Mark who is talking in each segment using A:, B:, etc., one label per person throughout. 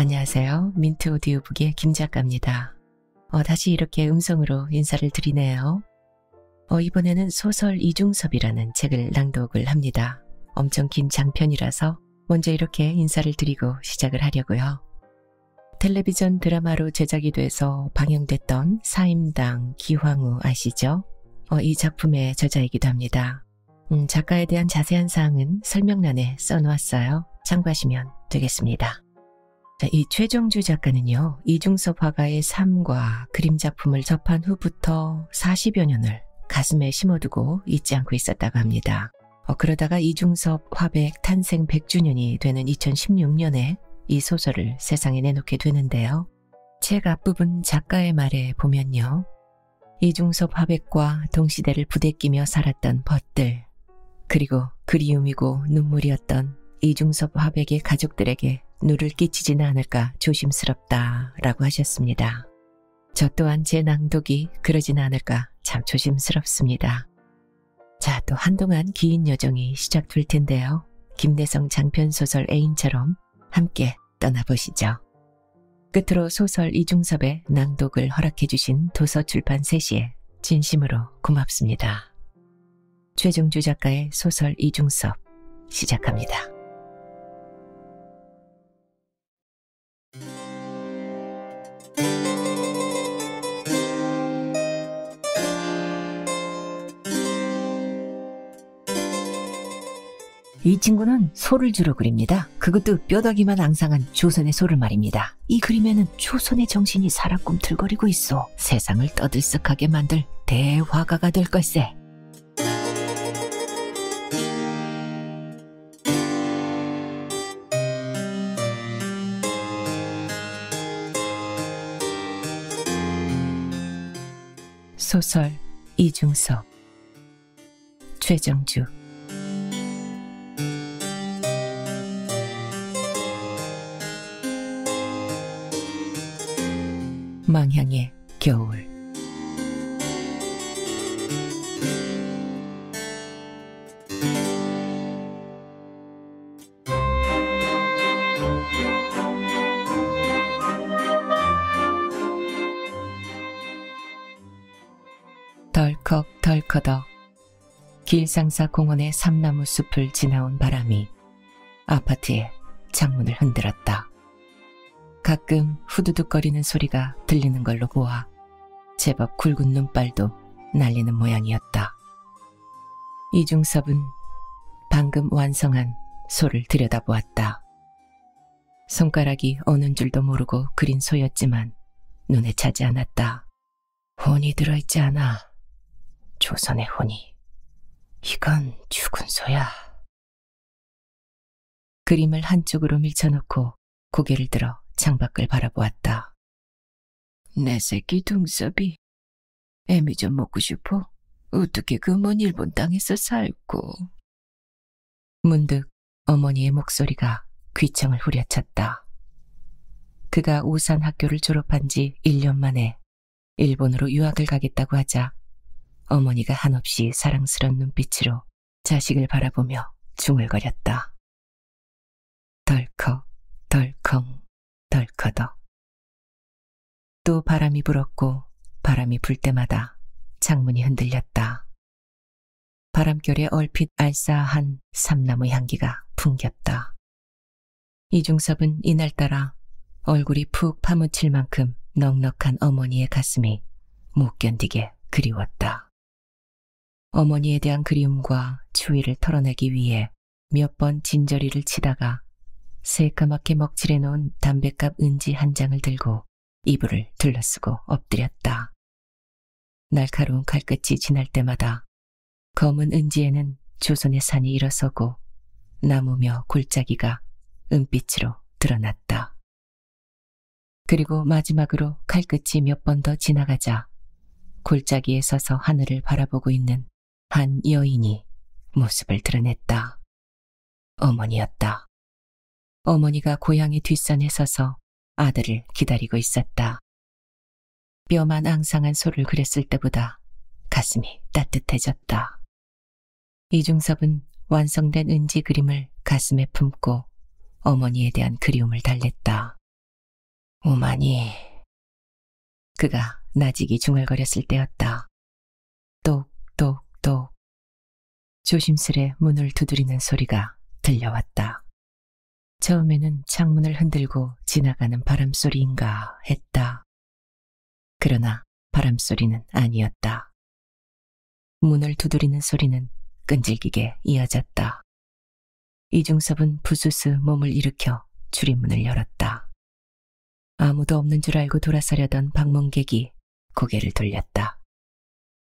A: 안녕하세요. 민트 오디오북의 김 작가입니다. 다시 이렇게 음성으로 인사를 드리네요. 이번에는 소설 이중섭이라는 책을 낭독을 합니다. 엄청 긴 장편이라서 먼저 이렇게 인사를 드리고 시작을 하려고요. 텔레비전 드라마로 제작이 돼서 방영됐던 사임당 기황후 아시죠? 이 작품의 저자이기도 합니다. 작가에 대한 자세한 사항은 설명란에 써놓았어요. 참고하시면 되겠습니다. 자, 이 최정주 작가는요, 이중섭 화가의 삶과 그림 작품을 접한 후부터 40여 년을 가슴에 심어두고 잊지 않고 있었다고 합니다. 그러다가 이중섭 화백 탄생 100주년이 되는 2016년에 이 소설을 세상에 내놓게 되는데요. 책 앞부분 작가의 말에 보면요. 이중섭 화백과 동시대를 부대끼며 살았던 벗들, 그리고 그리움이고 눈물이었던 이중섭 화백의 가족들에게 누를 끼치지는 않을까 조심스럽다라고 하셨습니다. 저 또한 제 낭독이 그러지는 않을까 참 조심스럽습니다. 자, 또 한동안 긴 여정이 시작될 텐데요. 김대성 장편소설 애인처럼 함께 떠나보시죠. 끝으로 소설 이중섭의 낭독을 허락해 주신 도서출판 세시에 진심으로 고맙습니다. 최정주 작가의 소설 이중섭 시작합니다. 이 친구는 소를 주로 그립니다. 그것도 뼈다귀만 앙상한 조선의 소를 말입니다. 이 그림에는 조선의 정신이 살아 꿈틀거리고 있어 세상을 떠들썩하게 만들 대화가가 될 걸세. 소설 이중섭 최정주. 망향의 겨울. 덜컥 덜커덕 길상사 공원의 삼나무 숲을 지나온 바람이 아파트의 창문을 흔들었다. 가끔 후두둑거리는 소리가 들리는 걸로 보아 제법 굵은 눈발도 날리는 모양이었다. 이중섭은 방금 완성한 소를 들여다보았다. 손가락이 어는 줄도 모르고 그린 소였지만 눈에 차지 않았다. 혼이 들어있지 않아. 조선의 혼이. 이건 죽은 소야. 그림을 한쪽으로 밀쳐놓고 고개를 들어 창밖을 바라보았다. 내 새끼 둥섭이 애미 좀 먹고 싶어? 어떻게 그 먼 일본 땅에서 살고. 문득 어머니의 목소리가 귀청을 후려쳤다. 그가 우산 학교를 졸업한 지 1년 만에 일본으로 유학을 가겠다고 하자 어머니가 한없이 사랑스런 눈빛으로 자식을 바라보며 중얼거렸다. 덜컥 덜컹 덜커덕. 또 바람이 불었고 바람이 불 때마다 창문이 흔들렸다. 바람결에 얼핏 알싸한 삼나무 향기가 풍겼다. 이중섭은 이날따라 얼굴이 푹 파묻힐 만큼 넉넉한 어머니의 가슴이 못 견디게 그리웠다. 어머니에 대한 그리움과 추위를 털어내기 위해 몇 번 진저리를 치다가 새까맣게 먹칠해 놓은 담뱃갑 은지 한 장을 들고 이불을 둘러쓰고 엎드렸다. 날카로운 칼끝이 지날 때마다 검은 은지에는 조선의 산이 일어서고 나무며 골짜기가 은빛으로 드러났다. 그리고 마지막으로 칼끝이 몇 번 더 지나가자 골짜기에 서서 하늘을 바라보고 있는 한 여인이 모습을 드러냈다. 어머니였다. 어머니가 고향의 뒷산에 서서 아들을 기다리고 있었다. 뼈만 앙상한 소를 그렸을 때보다 가슴이 따뜻해졌다. 이중섭은 완성된 은지 그림을 가슴에 품고 어머니에 대한 그리움을 달랬다. 오마니. 그가 나직이 중얼거렸을 때였다. 똑똑똑. 조심스레 문을 두드리는 소리가 들려왔다. 처음에는 창문을 흔들고 지나가는 바람소리인가 했다. 그러나 바람소리는 아니었다. 문을 두드리는 소리는 끈질기게 이어졌다. 이중섭은 부스스 몸을 일으켜 출입문을 열었다. 아무도 없는 줄 알고 돌아서려던 방문객이 고개를 돌렸다.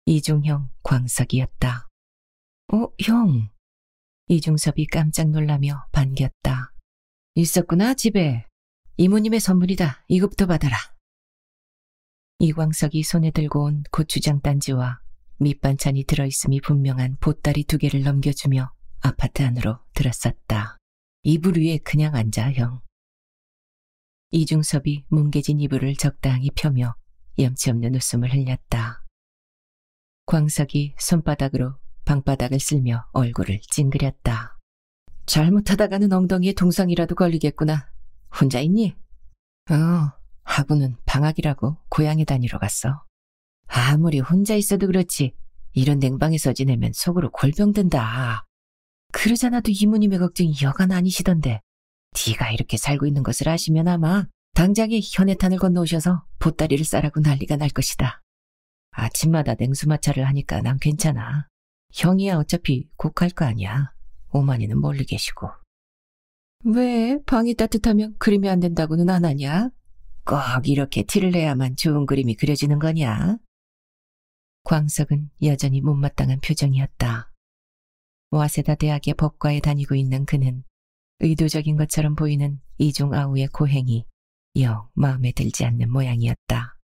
A: 이중형 광석이었다. 형! 이중섭이 깜짝 놀라며 반겼다. 있었구나, 집에. 이모님의 선물이다. 이것부터 받아라. 이광석이 손에 들고 온 고추장 단지와 밑반찬이 들어있음이 분명한 보따리 2개를 넘겨주며 아파트 안으로 들어섰다. 이불 위에 그냥 앉아, 형. 이중섭이 뭉개진 이불을 적당히 펴며 염치 없는 웃음을 흘렸다. 광석이 손바닥으로 방바닥을 쓸며 얼굴을 찡그렸다. 잘못하다가는 엉덩이에 동상이라도 걸리겠구나. 혼자 있니? 하고는 방학이라고 고향에 다니러 갔어. 아무리 혼자 있어도 그렇지 이런 냉방에서 지내면 속으로 골병 든다. 그러잖아도 이모님의 걱정이 여간 아니시던데 네가 이렇게 살고 있는 것을 아시면 아마 당장에 현해탄을 건너오셔서 보따리를 싸라고 난리가 날 것이다. 아침마다 냉수마차를 하니까 난 괜찮아. 형이야 어차피 곧 갈 거 아니야. 오마니는 멀리 계시고. 왜 방이 따뜻하면 그림이 안 된다고는 안 하냐? 꼭 이렇게 티를 내야만 좋은 그림이 그려지는 거냐? 광석은 여전히 못마땅한 표정이었다. 와세다 대학의 법과에 다니고 있는 그는 의도적인 것처럼 보이는 이중아우의 고행이 영 마음에 들지 않는 모양이었다.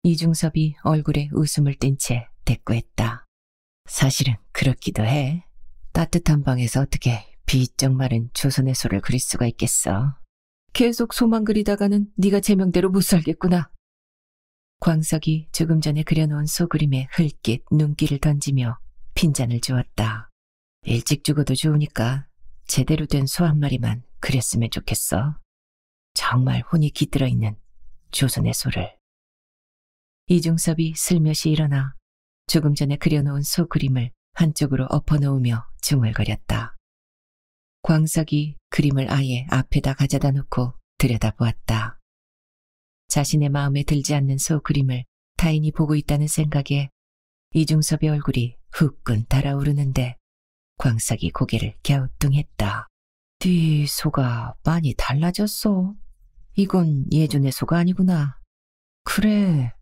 A: 이중섭이 얼굴에 웃음을 띤 채 대꾸했다. 사실은 그렇기도 해. 따뜻한 방에서 어떻게 비쩍 마른 조선의 소를 그릴 수가 있겠어. 계속 소만 그리다가는 네가 제명대로 못 살겠구나. 광석이 조금 전에 그려놓은 소 그림에 흘낏 눈길을 던지며 핀잔을 주었다. 일찍 죽어도 좋으니까 제대로 된 소 한 마리만 그렸으면 좋겠어. 정말 혼이 깃들어 있는 조선의 소를. 이중섭이 슬며시 일어나 조금 전에 그려놓은 소 그림을 한쪽으로 엎어놓으며 중얼거렸다. 광석이 그림을 아예 앞에다 가져다 놓고 들여다보았다. 자신의 마음에 들지 않는 소 그림을 타인이 보고 있다는 생각에 이중섭의 얼굴이 후끈 달아오르는데 광석이 고개를 갸우뚱했다. 네 소가 많이 달라졌어. 이건 예전의 소가 아니구나. 그래,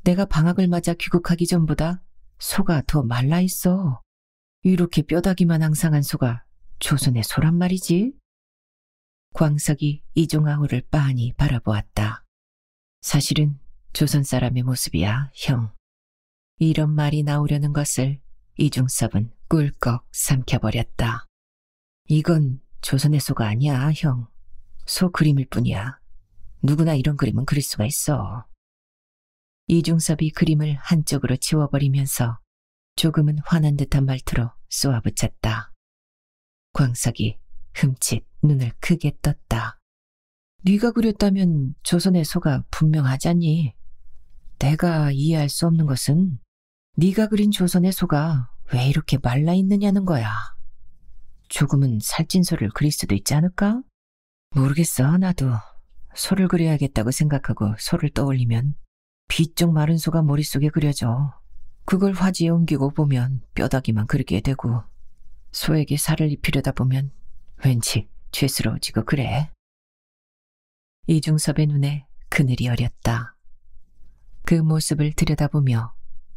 A: 내가 방학을 맞아 귀국하기 전보다 소가 더 말라있어. 이렇게 뼈다귀만 앙상한 소가 조선의 소란 말이지. 광석이 이중아우를 빤히 바라보았다. 사실은 조선 사람의 모습이야, 형. 이런 말이 나오려는 것을 이중섭은 꿀꺽 삼켜버렸다. 이건 조선의 소가 아니야, 형. 소 그림일 뿐이야. 누구나 이런 그림은 그릴 수가 있어. 이중섭이 그림을 한쪽으로 치워버리면서 조금은 화난 듯한 말투로 쏘아붙였다. 광석이 흠칫 눈을 크게 떴다. 네가 그렸다면 조선의 소가 분명하잖니. 내가 이해할 수 없는 것은 네가 그린 조선의 소가 왜 이렇게 말라있느냐는 거야. 조금은 살찐 소를 그릴 수도 있지 않을까? 모르겠어, 나도. 소를 그려야겠다고 생각하고 소를 떠올리면 비쩍 마른 소가 머릿속에 그려져. 그걸 화지에 옮기고 보면 뼈다귀만 그리게 되고 소에게 살을 입히려다 보면 왠지 죄스러워지고 그래. 이중섭의 눈에 그늘이 어렸다. 그 모습을 들여다보며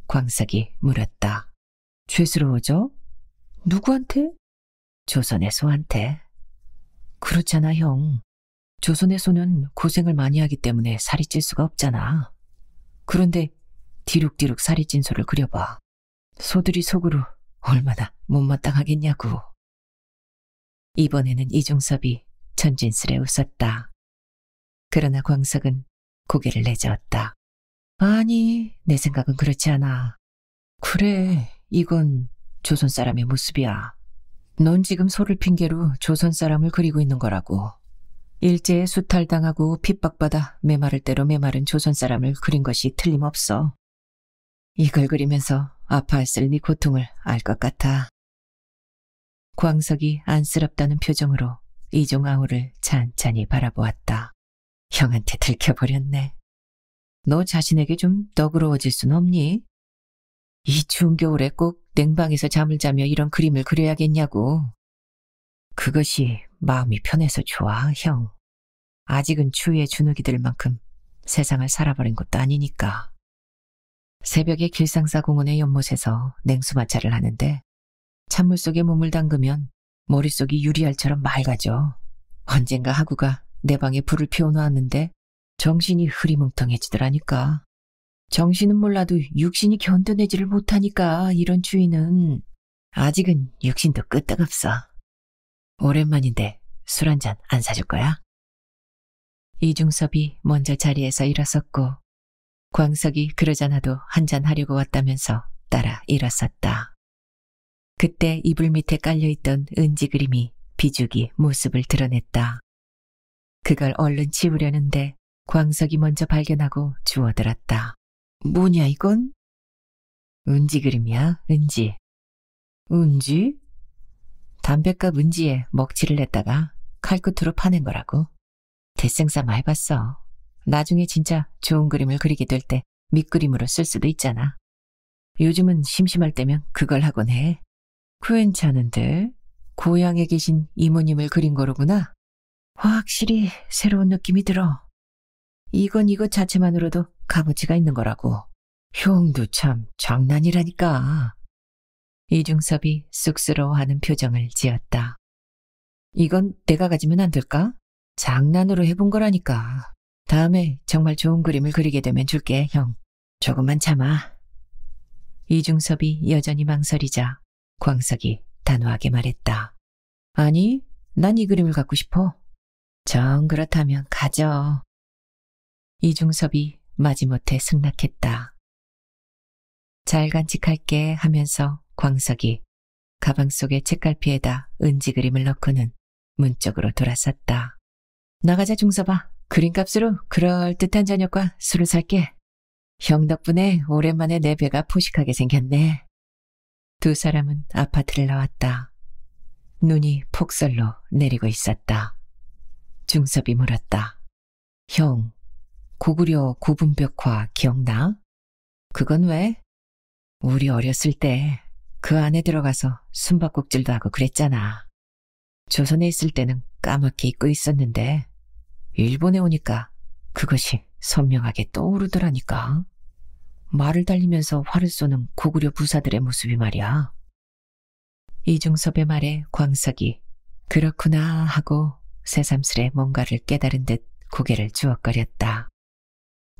A: 광석이 물었다. 죄스러워져? 누구한테? 조선의 소한테. 그렇잖아, 형. 조선의 소는 고생을 많이 하기 때문에 살이 찔 수가 없잖아. 그런데 디룩디룩 살이 찐 소를 그려봐. 소들이 속으로 얼마나 못마땅하겠냐고. 이번에는 이중섭이 천진스레 웃었다. 그러나 광석은 고개를 내저었다. 아니, 내 생각은 그렇지 않아. 그래, 이건 조선 사람의 모습이야. 넌 지금 소를 핑계로 조선 사람을 그리고 있는 거라고. 일제에 수탈당하고 핍박받아 메마를 대로 메마른 조선 사람을 그린 것이 틀림없어. 이걸 그리면서 아파했을 네 고통을 알 것 같아. 광석이 안쓰럽다는 표정으로 이종아우를 찬찬히 바라보았다. 형한테 들켜버렸네. 너 자신에게 좀 너그러워질 순 없니? 이 추운 겨울에 꼭 냉방에서 잠을 자며 이런 그림을 그려야겠냐고. 그것이 마음이 편해서 좋아, 형. 아직은 추위에 주눅이 들 만큼 세상을 살아버린 것도 아니니까. 새벽에 길상사 공원의 연못에서 냉수마찰을 하는데 찬물 속에 몸을 담그면 머릿속이 유리알처럼 맑아져. 언젠가 하구가 내 방에 불을 피워놓았는데 정신이 흐리멍텅해지더라니까. 정신은 몰라도 육신이 견뎌내지를 못하니까 이런 추위는. 아직은 육신도 끄떡없어. 오랜만인데 술 한 잔 안 사줄 거야? 이중섭이 먼저 자리에서 일어섰고 광석이 그러잖아도 한 잔 하려고 왔다면서 따라 일어섰다. 그때 이불 밑에 깔려있던 은지 그림이 비죽이 모습을 드러냈다. 그걸 얼른 치우려는데 광석이 먼저 발견하고 주워들었다. 뭐냐 이건? 은지 그림이야, 은지. 은지? 담뱃갑 은지에 먹칠을 냈다가 칼끝으로 파낸 거라고. 대생삼아 해봤어. 나중에 진짜 좋은 그림을 그리게 될 때 밑그림으로 쓸 수도 있잖아. 요즘은 심심할 때면 그걸 하곤 해. 괜찮은데? 고향에 계신 이모님을 그린 거로구나. 확실히 새로운 느낌이 들어. 이건 이것 자체만으로도 값어치가 있는 거라고. 형도 참 장난이라니까. 이중섭이 쑥스러워하는 표정을 지었다. 이건 내가 가지면 안 될까? 장난으로 해본 거라니까. 다음에 정말 좋은 그림을 그리게 되면 줄게, 형. 조금만 참아. 이중섭이 여전히 망설이자 광석이 단호하게 말했다. 아니, 난 이 그림을 갖고 싶어. 정 그렇다면 가져. 이중섭이 마지못해 승낙했다. 잘 간직할게 하면서 광석이 가방 속의 책갈피에다 은지 그림을 넣고는 문 쪽으로 돌아섰다. 나가자 중섭아. 그림값으로 그럴듯한 저녁과 술을 살게. 형 덕분에 오랜만에 내 배가 포식하게 생겼네. 두 사람은 아파트를 나왔다. 눈이 폭설로 내리고 있었다. 중섭이 물었다. 형, 고구려 고분벽화 기억나? 그건 왜? 우리 어렸을 때 그 안에 들어가서 숨바꼭질도 하고 그랬잖아. 조선에 있을 때는 까맣게 잊고 있었는데 일본에 오니까 그것이 선명하게 떠오르더라니까. 말을 달리면서 활을 쏘는 고구려 부사들의 모습이 말이야. 이중섭의 말에 광석이 그렇구나 하고 새삼스레 뭔가를 깨달은 듯 고개를 주걱거렸다.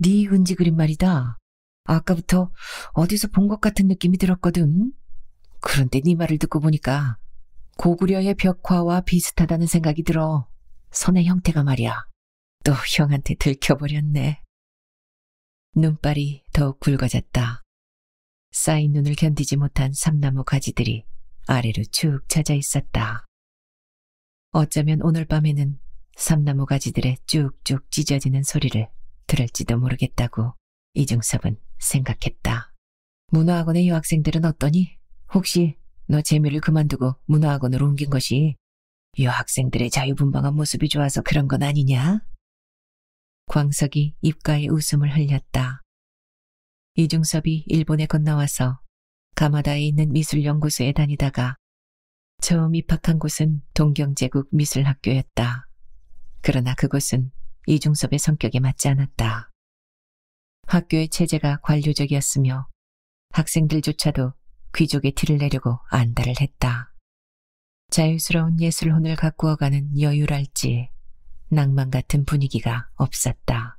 A: 네 은지 그림 말이다. 아까부터 어디서 본 것 같은 느낌이 들었거든. 그런데 네 말을 듣고 보니까 고구려의 벽화와 비슷하다는 생각이 들어. 선의 형태가 말이야. 또 형한테 들켜버렸네. 눈발이 더욱 굵어졌다. 쌓인 눈을 견디지 못한 삼나무 가지들이 아래로 쭉 쳐져 있었다. 어쩌면 오늘 밤에는 삼나무 가지들의 쭉쭉 찢어지는 소리를 들을지도 모르겠다고 이중섭은 생각했다. 문화학원의 여학생들은 어떠니? 혹시 너 재미를 그만두고 문화학원으로 옮긴 것이 여학생들의 자유분방한 모습이 좋아서 그런 건 아니냐? 광석이 입가에 웃음을 흘렸다. 이중섭이 일본에 건너와서 가마다에 있는 미술연구소에 다니다가 처음 입학한 곳은 동경제국 미술학교였다. 그러나 그곳은 이중섭의 성격에 맞지 않았다. 학교의 체제가 관료적이었으며 학생들조차도 귀족의 티를 내려고 안달을 했다. 자유스러운 예술혼을 가꾸어가는 여유랄지 낭만 같은 분위기가 없었다.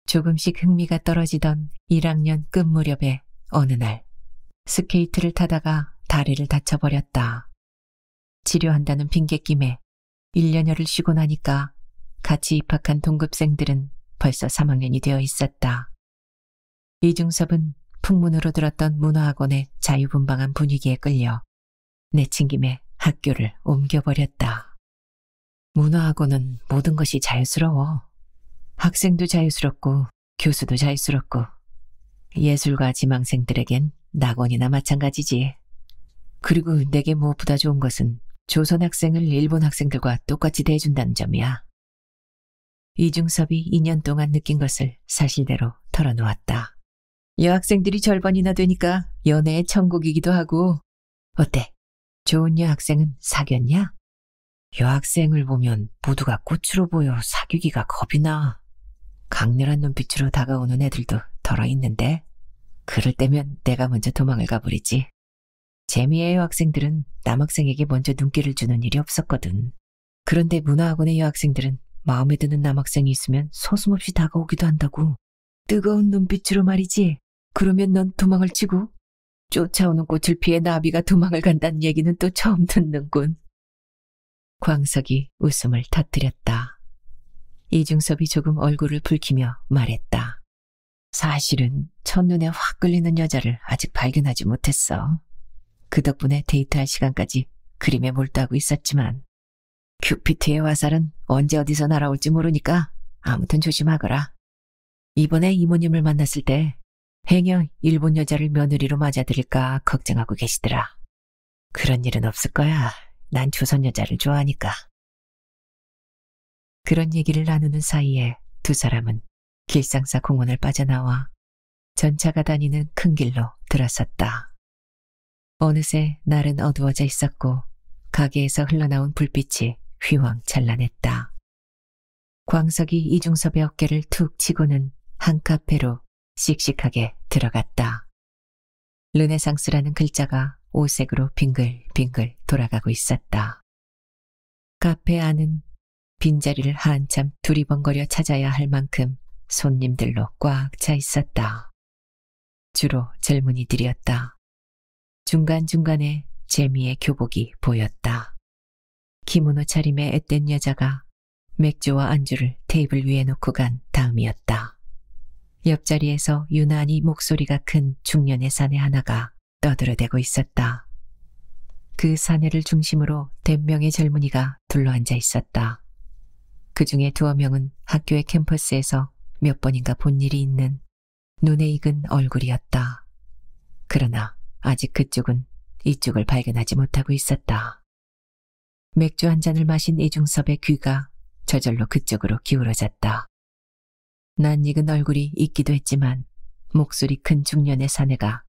A: 조금씩 흥미가 떨어지던 1학년 끝 무렵에 어느 날 스케이트를 타다가 다리를 다쳐버렸다. 치료한다는 핑계김에 1년여를 쉬고 나니까 같이 입학한 동급생들은 벌써 3학년이 되어 있었다. 이중섭은 풍문으로 들었던 문화학원의 자유분방한 분위기에 끌려 내친 김에 학교를 옮겨버렸다. 문화학원은 모든 것이 자유스러워. 학생도 자유스럽고 교수도 자유스럽고 예술가 지망생들에겐 낙원이나 마찬가지지. 그리고 내게 무엇보다 좋은 것은 조선 학생을 일본 학생들과 똑같이 대해준다는 점이야. 이중섭이 2년 동안 느낀 것을 사실대로 털어놓았다. 여학생들이 절반이나 되니까 연애의 천국이기도 하고. 어때? 좋은 여학생은 사귀었냐? 여학생을 보면 모두가 꽃으로 보여 사귀기가 겁이 나. 강렬한 눈빛으로 다가오는 애들도 덜어 있는데 그럴 때면 내가 먼저 도망을 가버리지. 재미의 여학생들은 남학생에게 먼저 눈길을 주는 일이 없었거든. 그런데 문화학원의 여학생들은 마음에 드는 남학생이 있으면 서슴없이 다가오기도 한다고. 뜨거운 눈빛으로 말이지. 그러면 넌 도망을 치고 쫓아오는 꽃을 피해 나비가 도망을 간다는 얘기는 또 처음 듣는군. 광석이 웃음을 터뜨렸다. 이중섭이 조금 얼굴을 붉히며 말했다. 사실은 첫눈에 확 끌리는 여자를 아직 발견하지 못했어. 그 덕분에 데이트할 시간까지 그림에 몰두하고 있었지만 큐피트의 화살은 언제 어디서 날아올지 모르니까 아무튼 조심하거라. 이번에 이모님을 만났을 때 행여 일본 여자를 며느리로 맞아들일까 걱정하고 계시더라. 그런 일은 없을 거야. 난 조선 여자를 좋아하니까. 그런 얘기를 나누는 사이에 두 사람은 길상사 공원을 빠져나와 전차가 다니는 큰 길로 들어섰다. 어느새 날은 어두워져 있었고 가게에서 흘러나온 불빛이 휘황찬란했다. 광석이 이중섭의 어깨를 툭 치고는 한 카페로 씩씩하게 들어갔다. 르네상스라는 글자가 오색으로 빙글빙글 돌아가고 있었다. 카페 안은 빈자리를 한참 두리번거려 찾아야 할 만큼 손님들로 꽉 차 있었다. 주로 젊은이들이었다. 중간중간에 재미의 교복이 보였다. 기모노 차림의 앳된 여자가 맥주와 안주를 테이블 위에 놓고 간 다음이었다. 옆자리에서 유난히 목소리가 큰 중년의 사내 하나가 떠들어대고 있었다. 그 사내를 중심으로 100명의 젊은이가 둘러앉아 있었다. 그 중에 2명은 학교의 캠퍼스에서 몇 번인가 본 일이 있는 눈에 익은 얼굴이었다. 그러나 아직 그쪽은 이쪽을 발견하지 못하고 있었다. 맥주 한 잔을 마신 이중섭의 귀가 저절로 그쪽으로 기울어졌다. 낯익은 얼굴이 있기도 했지만 목소리 큰 중년의 사내가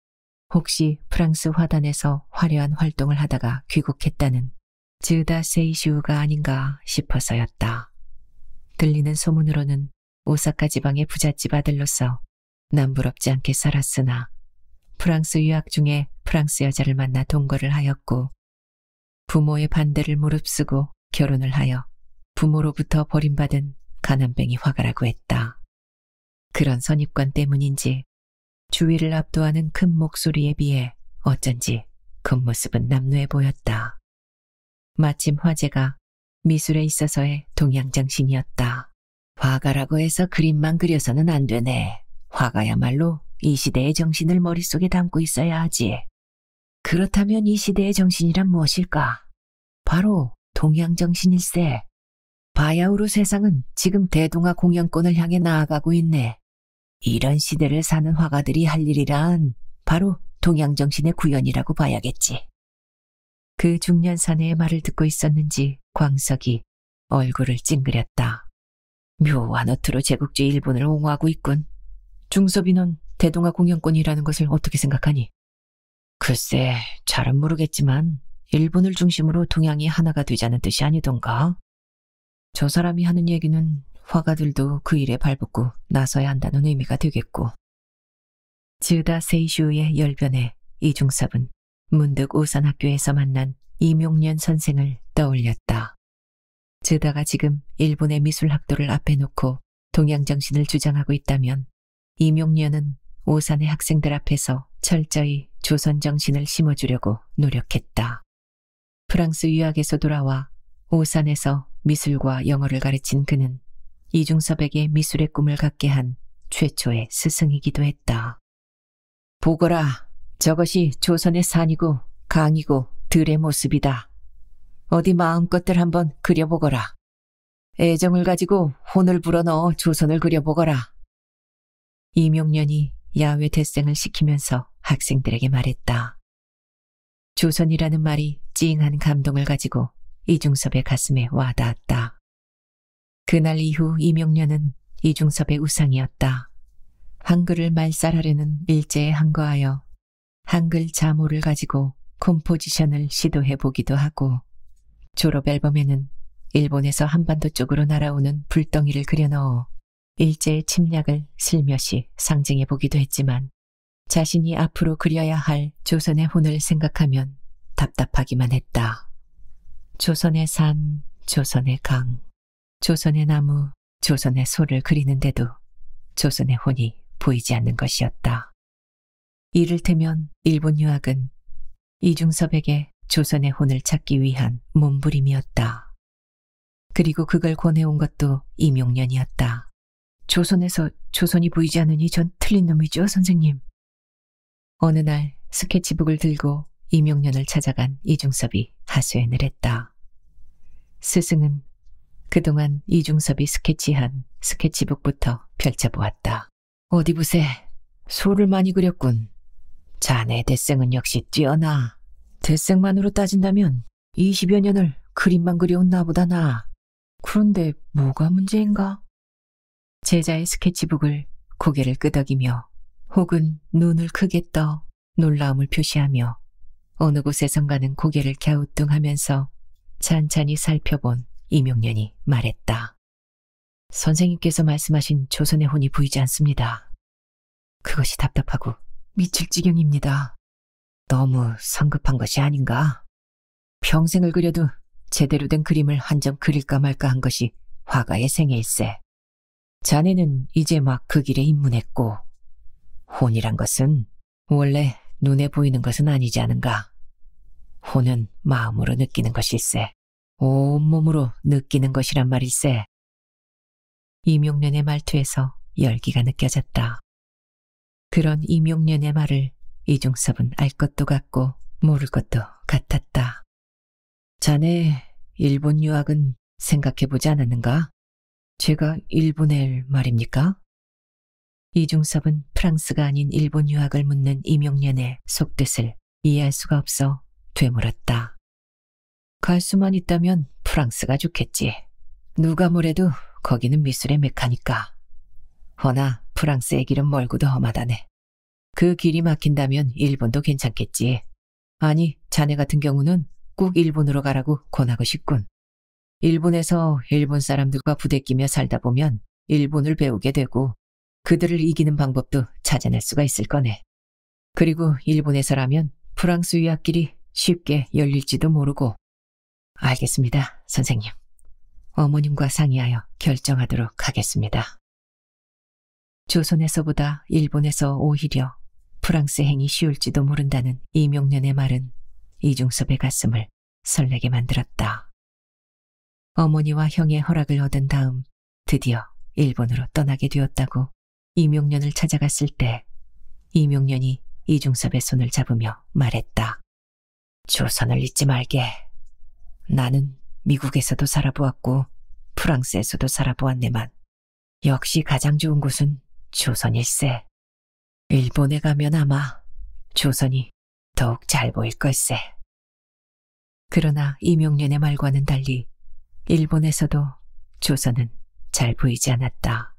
A: 혹시 프랑스 화단에서 화려한 활동을 하다가 귀국했다는 즈다 세이시우가 아닌가 싶어서였다. 들리는 소문으로는 오사카 지방의 부잣집 아들로서 남부럽지 않게 살았으나 프랑스 유학 중에 프랑스 여자를 만나 동거를 하였고 부모의 반대를 무릅쓰고 결혼을 하여 부모로부터 버림받은 가난뱅이 화가라고 했다. 그런 선입관 때문인지 주위를 압도하는 큰 목소리에 비해 어쩐지 겉모습은 남루해 보였다. 마침 화제가 미술에 있어서의 동양정신이었다. 화가라고 해서 그림만 그려서는 안 되네. 화가야말로 이 시대의 정신을 머릿속에 담고 있어야 하지. 그렇다면 이 시대의 정신이란 무엇일까? 바로 동양정신일세. 바야흐로 세상은 지금 대동아 공영권을 향해 나아가고 있네. 이런 시대를 사는 화가들이 할 일이란 바로 동양정신의 구현이라고 봐야겠지. 그 중년 사내의 말을 듣고 있었는지 광석이 얼굴을 찡그렸다. 묘한 어투로 제국주의 일본을 옹호하고 있군. 중섭이 넌 대동아 공영권이라는 것을 어떻게 생각하니? 글쎄, 잘은 모르겠지만 일본을 중심으로 동양이 하나가 되자는 뜻이 아니던가? 저 사람이 하는 얘기는 화가들도 그 일에 발붙고 나서야 한다는 의미가 되겠고. 즈다 세이슈의 열변에 이중섭은 문득 오산학교에서 만난 이명년 선생을 떠올렸다. 즈다가 지금 일본의 미술학도를 앞에 놓고 동양정신을 주장하고 있다면 이명년은 오산의 학생들 앞에서 철저히 조선정신을 심어주려고 노력했다. 프랑스 유학에서 돌아와 오산에서 미술과 영어를 가르친 그는 이중섭에게 미술의 꿈을 갖게 한 최초의 스승이기도 했다. 보거라, 저것이 조선의 산이고 강이고 들의 모습이다. 어디 마음껏들 한번 그려보거라. 애정을 가지고 혼을 불어넣어 조선을 그려보거라. 이명년이 야외 대생을 시키면서 학생들에게 말했다. 조선이라는 말이 찡한 감동을 가지고 이중섭의 가슴에 와닿았다. 그날 이후 이명년은 이중섭의 우상이었다. 한글을 말살하려는 일제에 항거하여 한글 자모를 가지고 컴포지션을 시도해보기도 하고 졸업 앨범에는 일본에서 한반도 쪽으로 날아오는 불덩이를 그려넣어 일제의 침략을 슬며시 상징해보기도 했지만 자신이 앞으로 그려야 할 조선의 혼을 생각하면 답답하기만 했다. 조선의 산, 조선의 강, 조선의 나무, 조선의 소를 그리는데도 조선의 혼이 보이지 않는 것이었다. 이를테면 일본 유학은 이중섭에게 조선의 혼을 찾기 위한 몸부림이었다. 그리고 그걸 권해온 것도 이명년이었다. 조선에서 조선이 보이지 않으니 전 틀린 놈이죠, 선생님. 어느 날 스케치북을 들고 이명년을 찾아간 이중섭이 하소연을 했다. 스승은 그동안 이중섭이 스케치한 스케치북부터 펼쳐보았다. 어디 보세, 소를 많이 그렸군. 자네 대생은 역시 뛰어나. 대생만으로 따진다면 20여 년을 그림만 그려온 나보다 나아. 그런데 뭐가 문제인가? 제자의 스케치북을 고개를 끄덕이며 혹은 눈을 크게 떠 놀라움을 표시하며 어느 곳에선가는 고개를 갸우뚱하면서 찬찬히 살펴본 이명년이 말했다. 선생님께서 말씀하신 조선의 혼이 보이지 않습니다. 그것이 답답하고 미칠 지경입니다. 너무 성급한 것이 아닌가? 평생을 그려도 제대로 된 그림을 한 점 그릴까 말까 한 것이 화가의 생애일세. 자네는 이제 막 그 길에 입문했고 혼이란 것은 원래 눈에 보이는 것은 아니지 않은가? 혼은 마음으로 느끼는 것일세. 온몸으로 느끼는 것이란 말일세. 이명년의 말투에서 열기가 느껴졌다. 그런 이명년의 말을 이중섭은 알 것도 같고 모를 것도 같았다. 자네 일본 유학은 생각해보지 않았는가? 제가 일본에 말입니까? 이중섭은 프랑스가 아닌 일본 유학을 묻는 이명년의 속뜻을 이해할 수가 없어 되물었다. 갈 수만 있다면 프랑스가 좋겠지. 누가 뭐래도 거기는 미술의 메카니까. 허나 프랑스의 길은 멀고도 험하다네. 그 길이 막힌다면 일본도 괜찮겠지. 아니, 자네 같은 경우는 꼭 일본으로 가라고 권하고 싶군. 일본에서 일본 사람들과 부대끼며 살다 보면 일본을 배우게 되고 그들을 이기는 방법도 찾아낼 수가 있을 거네. 그리고 일본에서라면 프랑스 유학길이 쉽게 열릴지도 모르고. 알겠습니다, 선생님. 어머님과 상의하여 결정하도록 하겠습니다. 조선에서보다 일본에서 오히려 프랑스 행이 쉬울지도 모른다는 이명년의 말은 이중섭의 가슴을 설레게 만들었다. 어머니와 형의 허락을 얻은 다음 드디어 일본으로 떠나게 되었다고 이명년을 찾아갔을 때 이명년이 이중섭의 손을 잡으며 말했다. 조선을 잊지 말게. 나는 미국에서도 살아보았고 프랑스에서도 살아보았네만 역시 가장 좋은 곳은 조선일세. 일본에 가면 아마 조선이 더욱 잘 보일 걸세. 그러나 이명년의 말과는 달리 일본에서도 조선은 잘 보이지 않았다.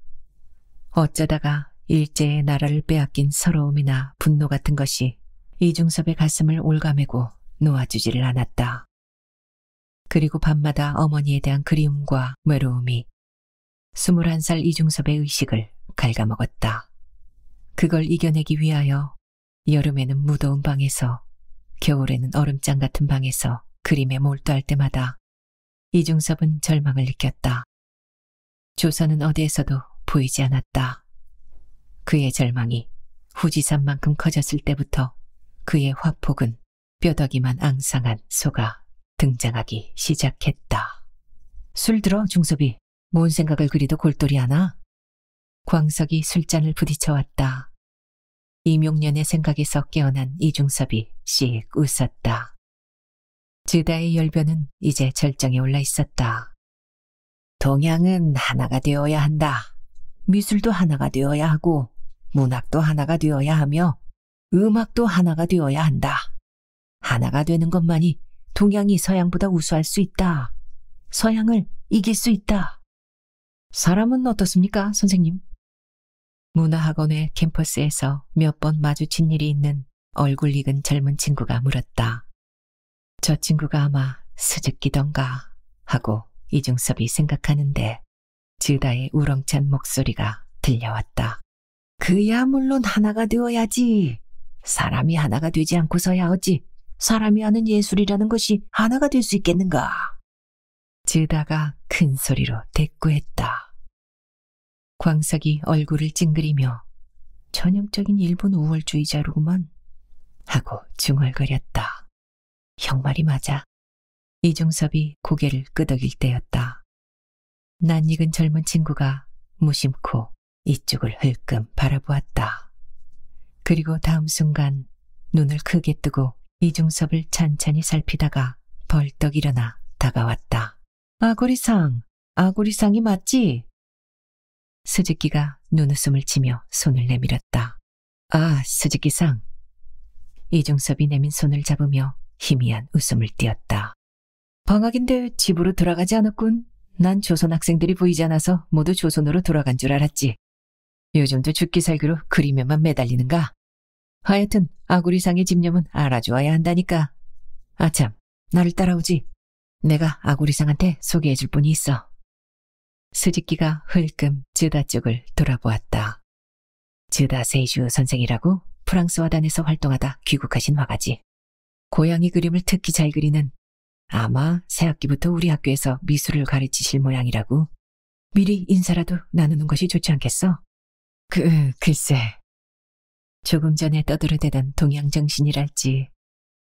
A: 어쩌다가 일제의 나라를 빼앗긴 서러움이나 분노 같은 것이 이중섭의 가슴을 올가매고 놓아주지를 않았다. 그리고 밤마다 어머니에 대한 그리움과 외로움이 21살 이중섭의 의식을 갉아먹었다. 그걸 이겨내기 위하여 여름에는 무더운 방에서 겨울에는 얼음장 같은 방에서 그림에 몰두할 때마다 이중섭은 절망을 느꼈다. 조선은 어디에서도 보이지 않았다. 그의 절망이 후지산만큼 커졌을 때부터 그의 화폭은 뼈다귀만 앙상한 소가 등장하기 시작했다. 술 들어, 중섭이. 뭔 생각을 그리도 골똘히 하나? 광석이 술잔을 부딪혀왔다. 이명년의 생각에서 깨어난 이중섭이 씩 웃었다. 즈다의 열변은 이제 절정에 올라 있었다. 동양은 하나가 되어야 한다. 미술도 하나가 되어야 하고 문학도 하나가 되어야 하며 음악도 하나가 되어야 한다. 하나가 되는 것만이 동양이 서양보다 우수할 수 있다. 서양을 이길 수 있다. 사람은 어떻습니까, 선생님? 문화학원의 캠퍼스에서 몇 번 마주친 일이 있는 얼굴 익은 젊은 친구가 물었다. 저 친구가 아마 스즈키던가 하고 이중섭이 생각하는데 즈다의 우렁찬 목소리가 들려왔다. 그야 물론 하나가 되어야지. 사람이 하나가 되지 않고서야 어찌 사람이 하는 예술이라는 것이 하나가 될 수 있겠는가. 즈다가 큰 소리로 대꾸했다. 광석이 얼굴을 찡그리며 전형적인 일본 우월주의자로구만 하고 중얼거렸다. 형 말이 맞아. 이중섭이 고개를 끄덕일 때였다. 낯익은 젊은 친구가 무심코 이쪽을 흘끔 바라보았다. 그리고 다음 순간 눈을 크게 뜨고 이중섭을 찬찬히 살피다가 벌떡 일어나 다가왔다. 아고리상이 맞지? 스즈키가 눈웃음을 치며 손을 내밀었다. 아, 스즈키상. 이중섭이 내민 손을 잡으며 희미한 웃음을 띄었다. 방학인데 집으로 돌아가지 않았군. 난 조선 학생들이 보이지 않아서 모두 조선으로 돌아간 줄 알았지. 요즘도 죽기 살기로 그림에만 매달리는가? 하여튼 아구리상의 집념은 알아주어야 한다니까. 아참, 나를 따라오지. 내가 아구리상한테 소개해줄 분이 있어. 스즈키가 흘끔 즈다 쪽을 돌아보았다. 즈다 세이슈 선생이라고 프랑스화단에서 활동하다 귀국하신 화가지. 고양이 그림을 특히 잘 그리는, 아마 새학기부터 우리 학교에서 미술을 가르치실 모양이라고. 미리 인사라도 나누는 것이 좋지 않겠어? 글쎄. 조금 전에 떠들어대던 동양정신이랄지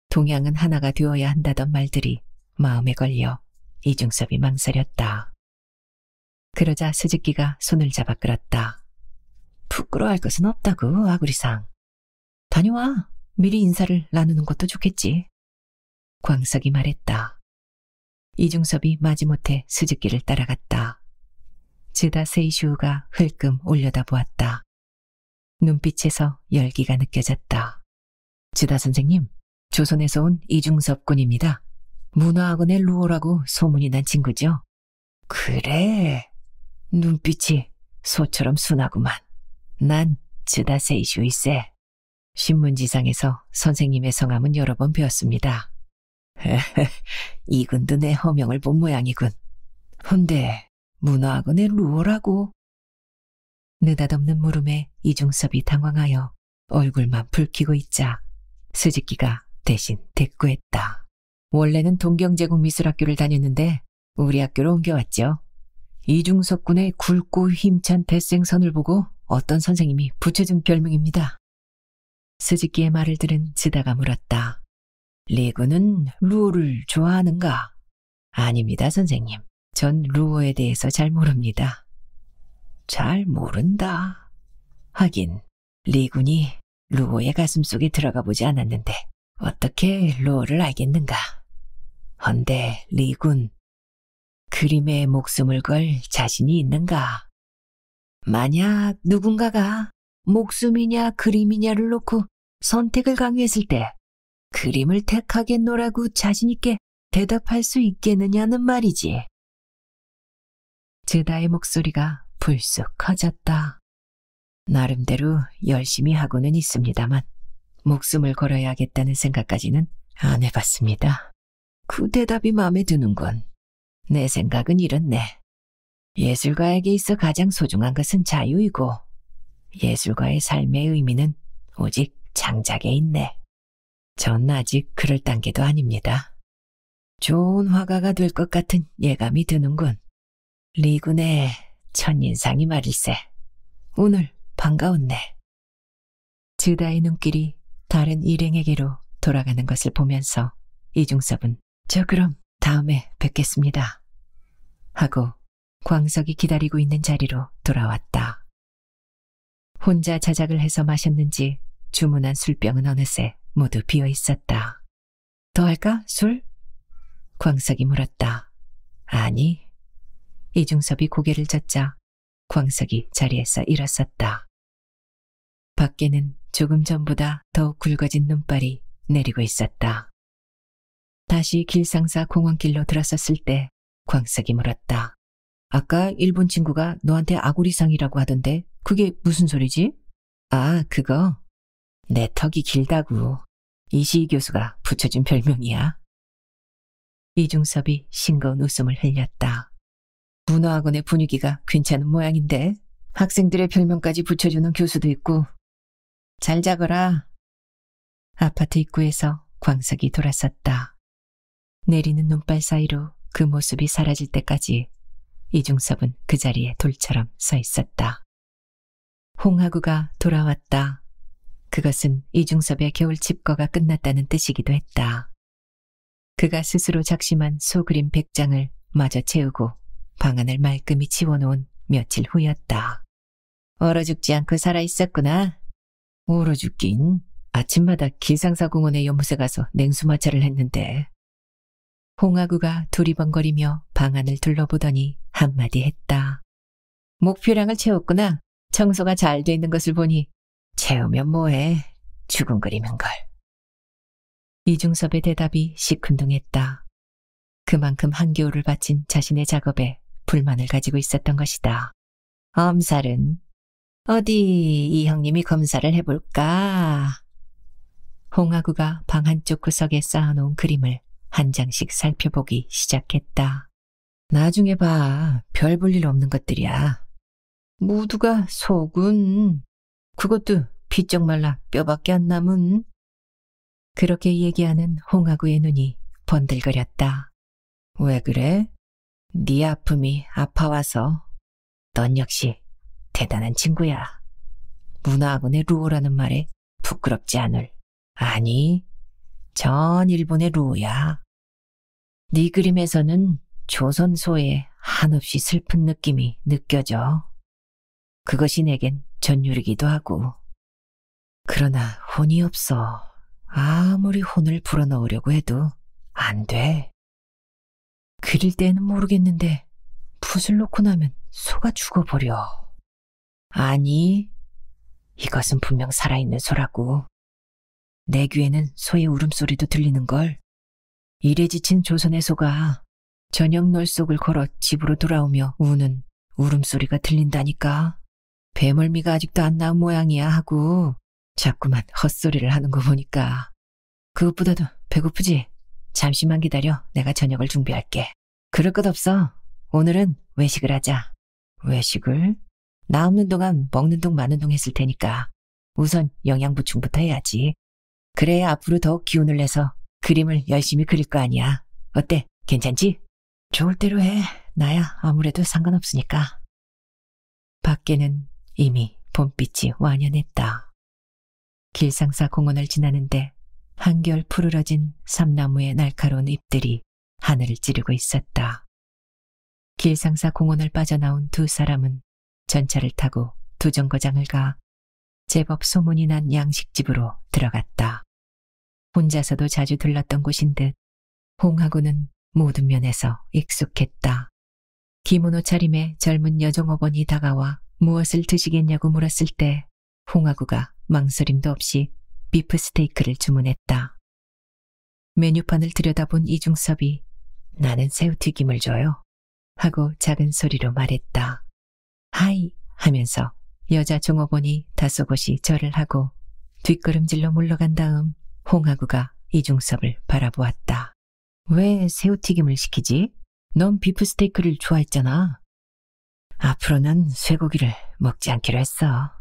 A: 동양은 하나가 되어야 한다던 말들이 마음에 걸려 이중섭이 망설였다. 그러자 스즈키가 손을 잡아 끌었다. 부끄러워할 것은 없다고, 아구리상. 다녀와. 미리 인사를 나누는 것도 좋겠지. 광석이 말했다. 이중섭이 마지못해 스즈키를 따라갔다. 즈다 세이슈가 흘끔 올려다보았다. 눈빛에서 열기가 느껴졌다. 즈다 선생님, 조선에서 온 이중섭 군입니다. 문화학원의 루오라고 소문이 난 친구죠. 그래, 눈빛이 소처럼 순하구만. 난 즈다 세이슈이세. 신문지상에서 선생님의 성함은 여러 번 배웠습니다. 이군도 내 허명을 본 모양이군. 헌데 문화학원의 루오라고? 느닷없는 물음에 이중섭이 당황하여 얼굴만 붉히고 있자 스즈키가 대신 대꾸했다. 원래는 동경제국 미술학교를 다녔는데 우리 학교로 옮겨왔죠. 이중섭 군의 굵고 힘찬 대생선을 보고 어떤 선생님이 붙여준 별명입니다. 스즈키의 말을 들은 즈다가 물었다. 리군은 루오를 좋아하는가? 아닙니다, 선생님. 전 루오에 대해서 잘 모릅니다. 잘 모른다. 하긴 리군이 루오의 가슴속에 들어가 보지 않았는데 어떻게 루오를 알겠는가? 헌데 리군, 그림에 목숨을 걸 자신이 있는가? 만약 누군가가 목숨이냐 그림이냐를 놓고 선택을 강요했을 때 그림을 택하겠노라고 자신있게 대답할 수 있겠느냐는 말이지. 즈다의 목소리가 불쑥 커졌다. 나름대로 열심히 하고는 있습니다만 목숨을 걸어야겠다는 생각까지는 안 해봤습니다. 그 대답이 마음에 드는군. 내 생각은 이렇네. 예술가에게 있어 가장 소중한 것은 자유이고 예술가의 삶의 의미는 오직 창작에 있네. 전 아직 그럴 단계도 아닙니다. 좋은 화가가 될 것 같은 예감이 드는군. 리군의 첫인상이 말일세. 오늘 반가웠네. 즈다의 눈길이 다른 일행에게로 돌아가는 것을 보면서 이중섭은 저 그럼 다음에 뵙겠습니다. 하고 광석이 기다리고 있는 자리로 돌아왔다. 혼자 자작을 해서 마셨는지 주문한 술병은 어느새 모두 비어 있었다. 더 할까, 술? 광석이 물었다. 아니, 이중섭이 고개를 젓자 광석이 자리에서 일어섰다. 밖에는 조금 전보다 더욱 굵어진 눈발이 내리고 있었다. 다시 길상사 공원길로 들어섰을 때 광석이 물었다. 아까 일본 친구가 너한테 아구리상이라고 하던데 그게 무슨 소리지? 아, 그거? 내 턱이 길다고. 이시희 교수가 붙여준 별명이야. 이중섭이 싱거운 웃음을 흘렸다. 문어학원의 분위기가 괜찮은 모양인데 학생들의 별명까지 붙여주는 교수도 있고. 잘 자거라. 아파트 입구에서 광석이 돌아섰다. 내리는 눈발 사이로 그 모습이 사라질 때까지 이중섭은 그 자리에 돌처럼 서 있었다. 홍하구가 돌아왔다. 그것은 이중섭의 겨울 집거가 끝났다는 뜻이기도 했다. 그가 스스로 작심한 소그림 100장을 마저 채우고 방안을 말끔히 치워놓은 며칠 후였다. 얼어 죽지 않고 살아있었구나. 얼어 죽긴. 아침마다 길상사공원에 연못에 가서 냉수마찰을 했는데. 홍하구가 두리번거리며 방안을 둘러보더니 한마디 했다. 목표량을 채웠구나. 청소가 잘 돼 있는 것을 보니 채우면 뭐해. 죽은 그림인걸. 이중섭의 대답이 시큰둥했다. 그만큼 한겨울을 바친 자신의 작업에 불만을 가지고 있었던 것이다. 엄살은? 어디 이 형님이 검사를 해볼까? 홍하구가 방 한쪽 구석에 쌓아놓은 그림을 한 장씩 살펴보기 시작했다. 나중에 봐. 별 볼 일 없는 것들이야. 모두가 속은. 그것도 비쩍 말라 뼈밖에 안 남은. 그렇게 얘기하는 홍하구의 눈이 번들거렸다. 왜 그래? 네 아픔이 아파와서. 넌 역시 대단한 친구야. 문화학원의 루오라는 말에 부끄럽지 않을. 아니, 전 일본의 루오야. 네 그림에서는 조선소의 한없이 슬픈 느낌이 느껴져. 그것이 내겐 전율이기도 하고. 그러나 혼이 없어. 아무리 혼을 불어넣으려고 해도 안 돼. 그릴 때는 모르겠는데 붓을 놓고 나면 소가 죽어버려. 아니, 이것은 분명 살아있는 소라고. 내 귀에는 소의 울음소리도 들리는걸. 일에 지친 조선의 소가 저녁 놀속을 걸어 집으로 돌아오며 우는 울음소리가 들린다니까. 배멀미가 아직도 안 나온 모양이야 하고 자꾸만 헛소리를 하는 거 보니까. 그것보다도 배고프지? 잠시만 기다려. 내가 저녁을 준비할게. 그럴 것 없어. 오늘은 외식을 하자. 외식을? 나 없는 동안 먹는 동 마는 동 했을 테니까 우선 영양 보충부터 해야지. 그래야 앞으로 더욱 기운을 내서 그림을 열심히 그릴 거 아니야. 어때? 괜찮지? 좋을 대로 해. 나야 아무래도 상관없으니까. 밖에는 이미 봄빛이 완연했다. 길상사 공원을 지나는데 한결 푸르러진 삼나무의 날카로운 잎들이 하늘을 찌르고 있었다. 길상사 공원을 빠져나온 두 사람은 전차를 타고 두정거장을 가 제법 소문이 난 양식집으로 들어갔다. 혼자서도 자주 들렀던 곳인 듯 홍하구는 모든 면에서 익숙했다. 기모노 차림의 젊은 여종업원이 다가와 무엇을 드시겠냐고 물었을 때 홍하구가 망설임도 없이 비프 스테이크를 주문했다. 메뉴판을 들여다본 이중섭이 나는 새우튀김을 줘요 하고 작은 소리로 말했다. 하이 하면서 여자 종업원이 다소곳이 절을 하고 뒷걸음질로 물러간 다음 홍하구가 이중섭을 바라보았다. 왜 새우튀김을 시키지? 넌 비프 스테이크를 좋아했잖아. 앞으로는 쇠고기를 먹지 않기로 했어.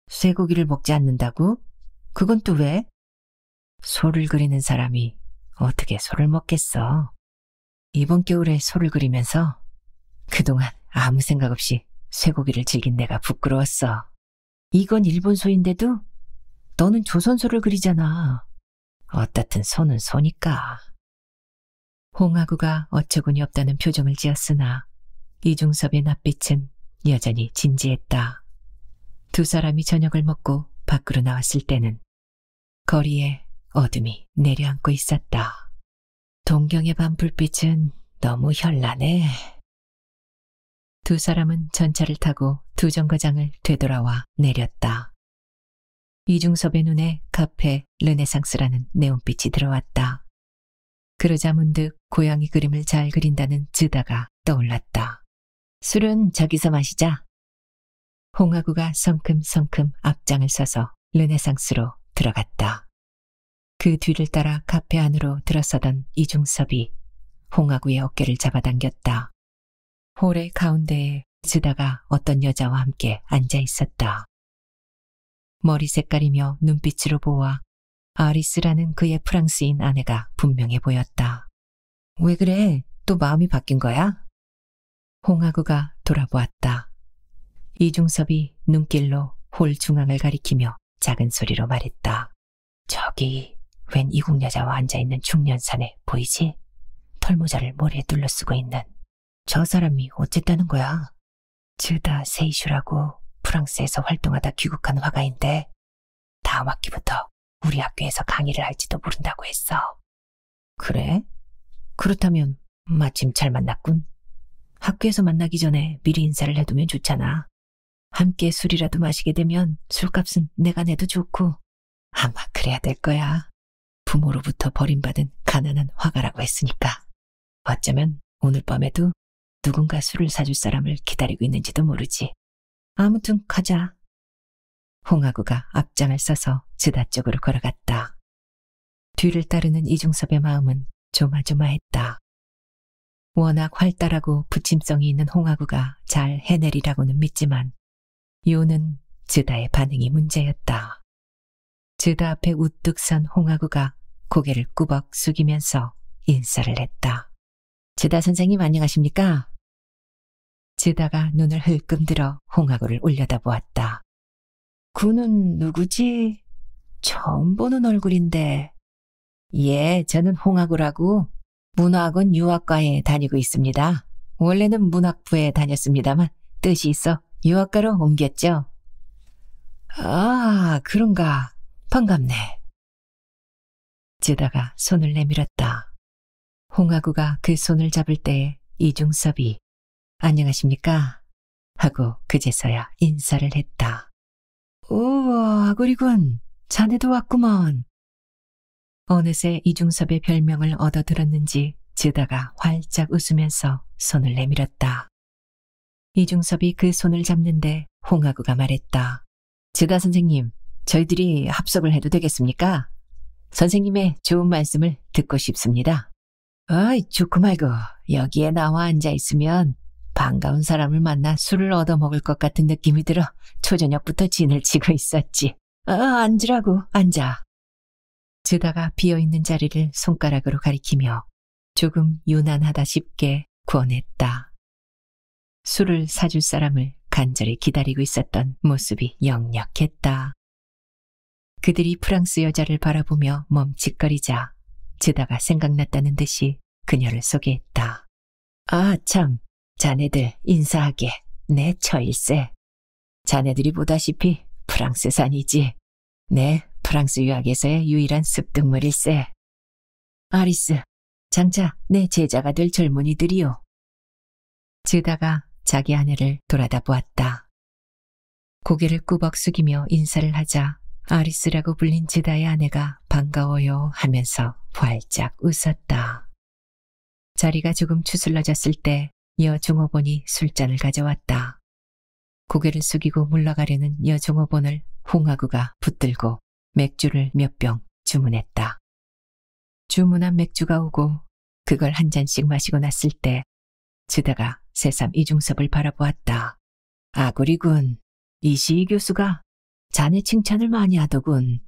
A: 쇠고기를 먹지 않는다고? 그건 또 왜? 소를 그리는 사람이 어떻게 소를 먹겠어. 이번 겨울에 소를 그리면서 그동안 아무 생각 없이 쇠고기를 즐긴 내가 부끄러웠어. 이건 일본 소인데도 너는 조선 소를 그리잖아. 어떻든 소는 소니까. 홍하구가 어처구니 없다는 표정을 지었으나 이중섭의 낯빛은 여전히 진지했다. 두 사람이 저녁을 먹고 밖으로 나왔을 때는 거리에 어둠이 내려앉고 있었다. 동경의 밤 불빛은 너무 현란해. 두 사람은 전차를 타고 두 정거장을 되돌아와 내렸다. 이중섭의 눈에 카페 르네상스라는 네온빛이 들어왔다. 그러자 문득 고양이 그림을 잘 그린다는 즈다가 떠올랐다. 술은 저기서 마시자. 홍하구가 성큼성큼 앞장을 서서 르네상스로 들어갔다. 그 뒤를 따라 카페 안으로 들어서던 이중섭이 홍하구의 어깨를 잡아당겼다. 홀의 가운데에 즈다가 어떤 여자와 함께 앉아 있었다. 머리 색깔이며 눈빛으로 보아 아리스라는 그의 프랑스인 아내가 분명해 보였다. 왜 그래? 또 마음이 바뀐 거야? 홍하구가 돌아보았다. 이중섭이 눈길로 홀 중앙을 가리키며 작은 소리로 말했다. 저기 웬 이국 여자와 앉아있는 중년 사내 보이지? 털모자를 머리에 둘러쓰고 있는 저 사람이 어쨌다는 거야? 즈다 세이슈라고 프랑스에서 활동하다 귀국한 화가인데 다음 학기부터 우리 학교에서 강의를 할지도 모른다고 했어. 그래? 그렇다면 마침 잘 만났군. 학교에서 만나기 전에 미리 인사를 해두면 좋잖아. 함께 술이라도 마시게 되면 술값은 내가 내도 좋고. 아마 그래야 될 거야. 부모로부터 버림받은 가난한 화가라고 했으니까. 어쩌면 오늘 밤에도 누군가 술을 사줄 사람을 기다리고 있는지도 모르지. 아무튼 가자. 홍하구가 앞장을 서서 즈다 쪽으로 걸어갔다. 뒤를 따르는 이중섭의 마음은 조마조마했다. 워낙 활달하고 부침성이 있는 홍하구가 잘 해내리라고는 믿지만 요는 즈다의 반응이 문제였다. 즈다 앞에 우뚝 선 홍하구가 고개를 꾸벅 숙이면서 인사를 했다. 즈다 선생님 안녕하십니까? 즈다가 눈을 흘끔 들어 홍하구를 올려다보았다. 그는 누구지? 처음 보는 얼굴인데. 예, 저는 홍하구라고 문화학원 유학과에 다니고 있습니다. 원래는 문학부에 다녔습니다만 뜻이 있어 유학과로 옮겼죠. 아, 그런가. 반갑네. 즈다가 손을 내밀었다. 홍하구가 그 손을 잡을 때에 이중섭이 안녕하십니까? 하고 그제서야 인사를 했다. 우와, 아구리군. 자네도 왔구먼. 어느새 이중섭의 별명을 얻어들었는지 즈다가 활짝 웃으면서 손을 내밀었다. 이중섭이 그 손을 잡는데 홍하구가 말했다. 즈다 선생님, 저희들이 합석을 해도 되겠습니까? 선생님의 좋은 말씀을 듣고 싶습니다. 어이, 좋고 말고 여기에 나와 앉아있으면 반가운 사람을 만나 술을 얻어먹을 것 같은 느낌이 들어 초저녁부터 진을 치고 있었지. 앉으라고, 앉아. 즈다가 비어있는 자리를 손가락으로 가리키며 조금 유난하다 싶게 권했다. 술을 사줄 사람을 간절히 기다리고 있었던 모습이 역력했다. 그들이 프랑스 여자를 바라보며 멈칫거리자 즈다가 생각났다는 듯이 그녀를 소개했다. 아, 참, 자네들 인사하게 내 처일세. 자네들이 보다시피 프랑스산이지. 네, 프랑스 유학에서의 유일한 습득물일세. 아리스, 장차 내 제자가 될 젊은이들이요. 즈다가 자기 아내를 돌아다 보았다. 고개를 꾸벅 숙이며 인사를 하자 아리스라고 불린 즈다의 아내가 반가워요 하면서 활짝 웃었다. 자리가 조금 추슬러졌을 때 여종업원이 술잔을 가져왔다. 고개를 숙이고 물러가려는 여종업원을 홍하구가 붙들고 맥주를 몇 병 주문했다. 주문한 맥주가 오고 그걸 한 잔씩 마시고 났을 때 즈다가 새삼 이중섭을 바라보았다. 아구리군, 이시희 교수가 자네 칭찬을 많이 하더군.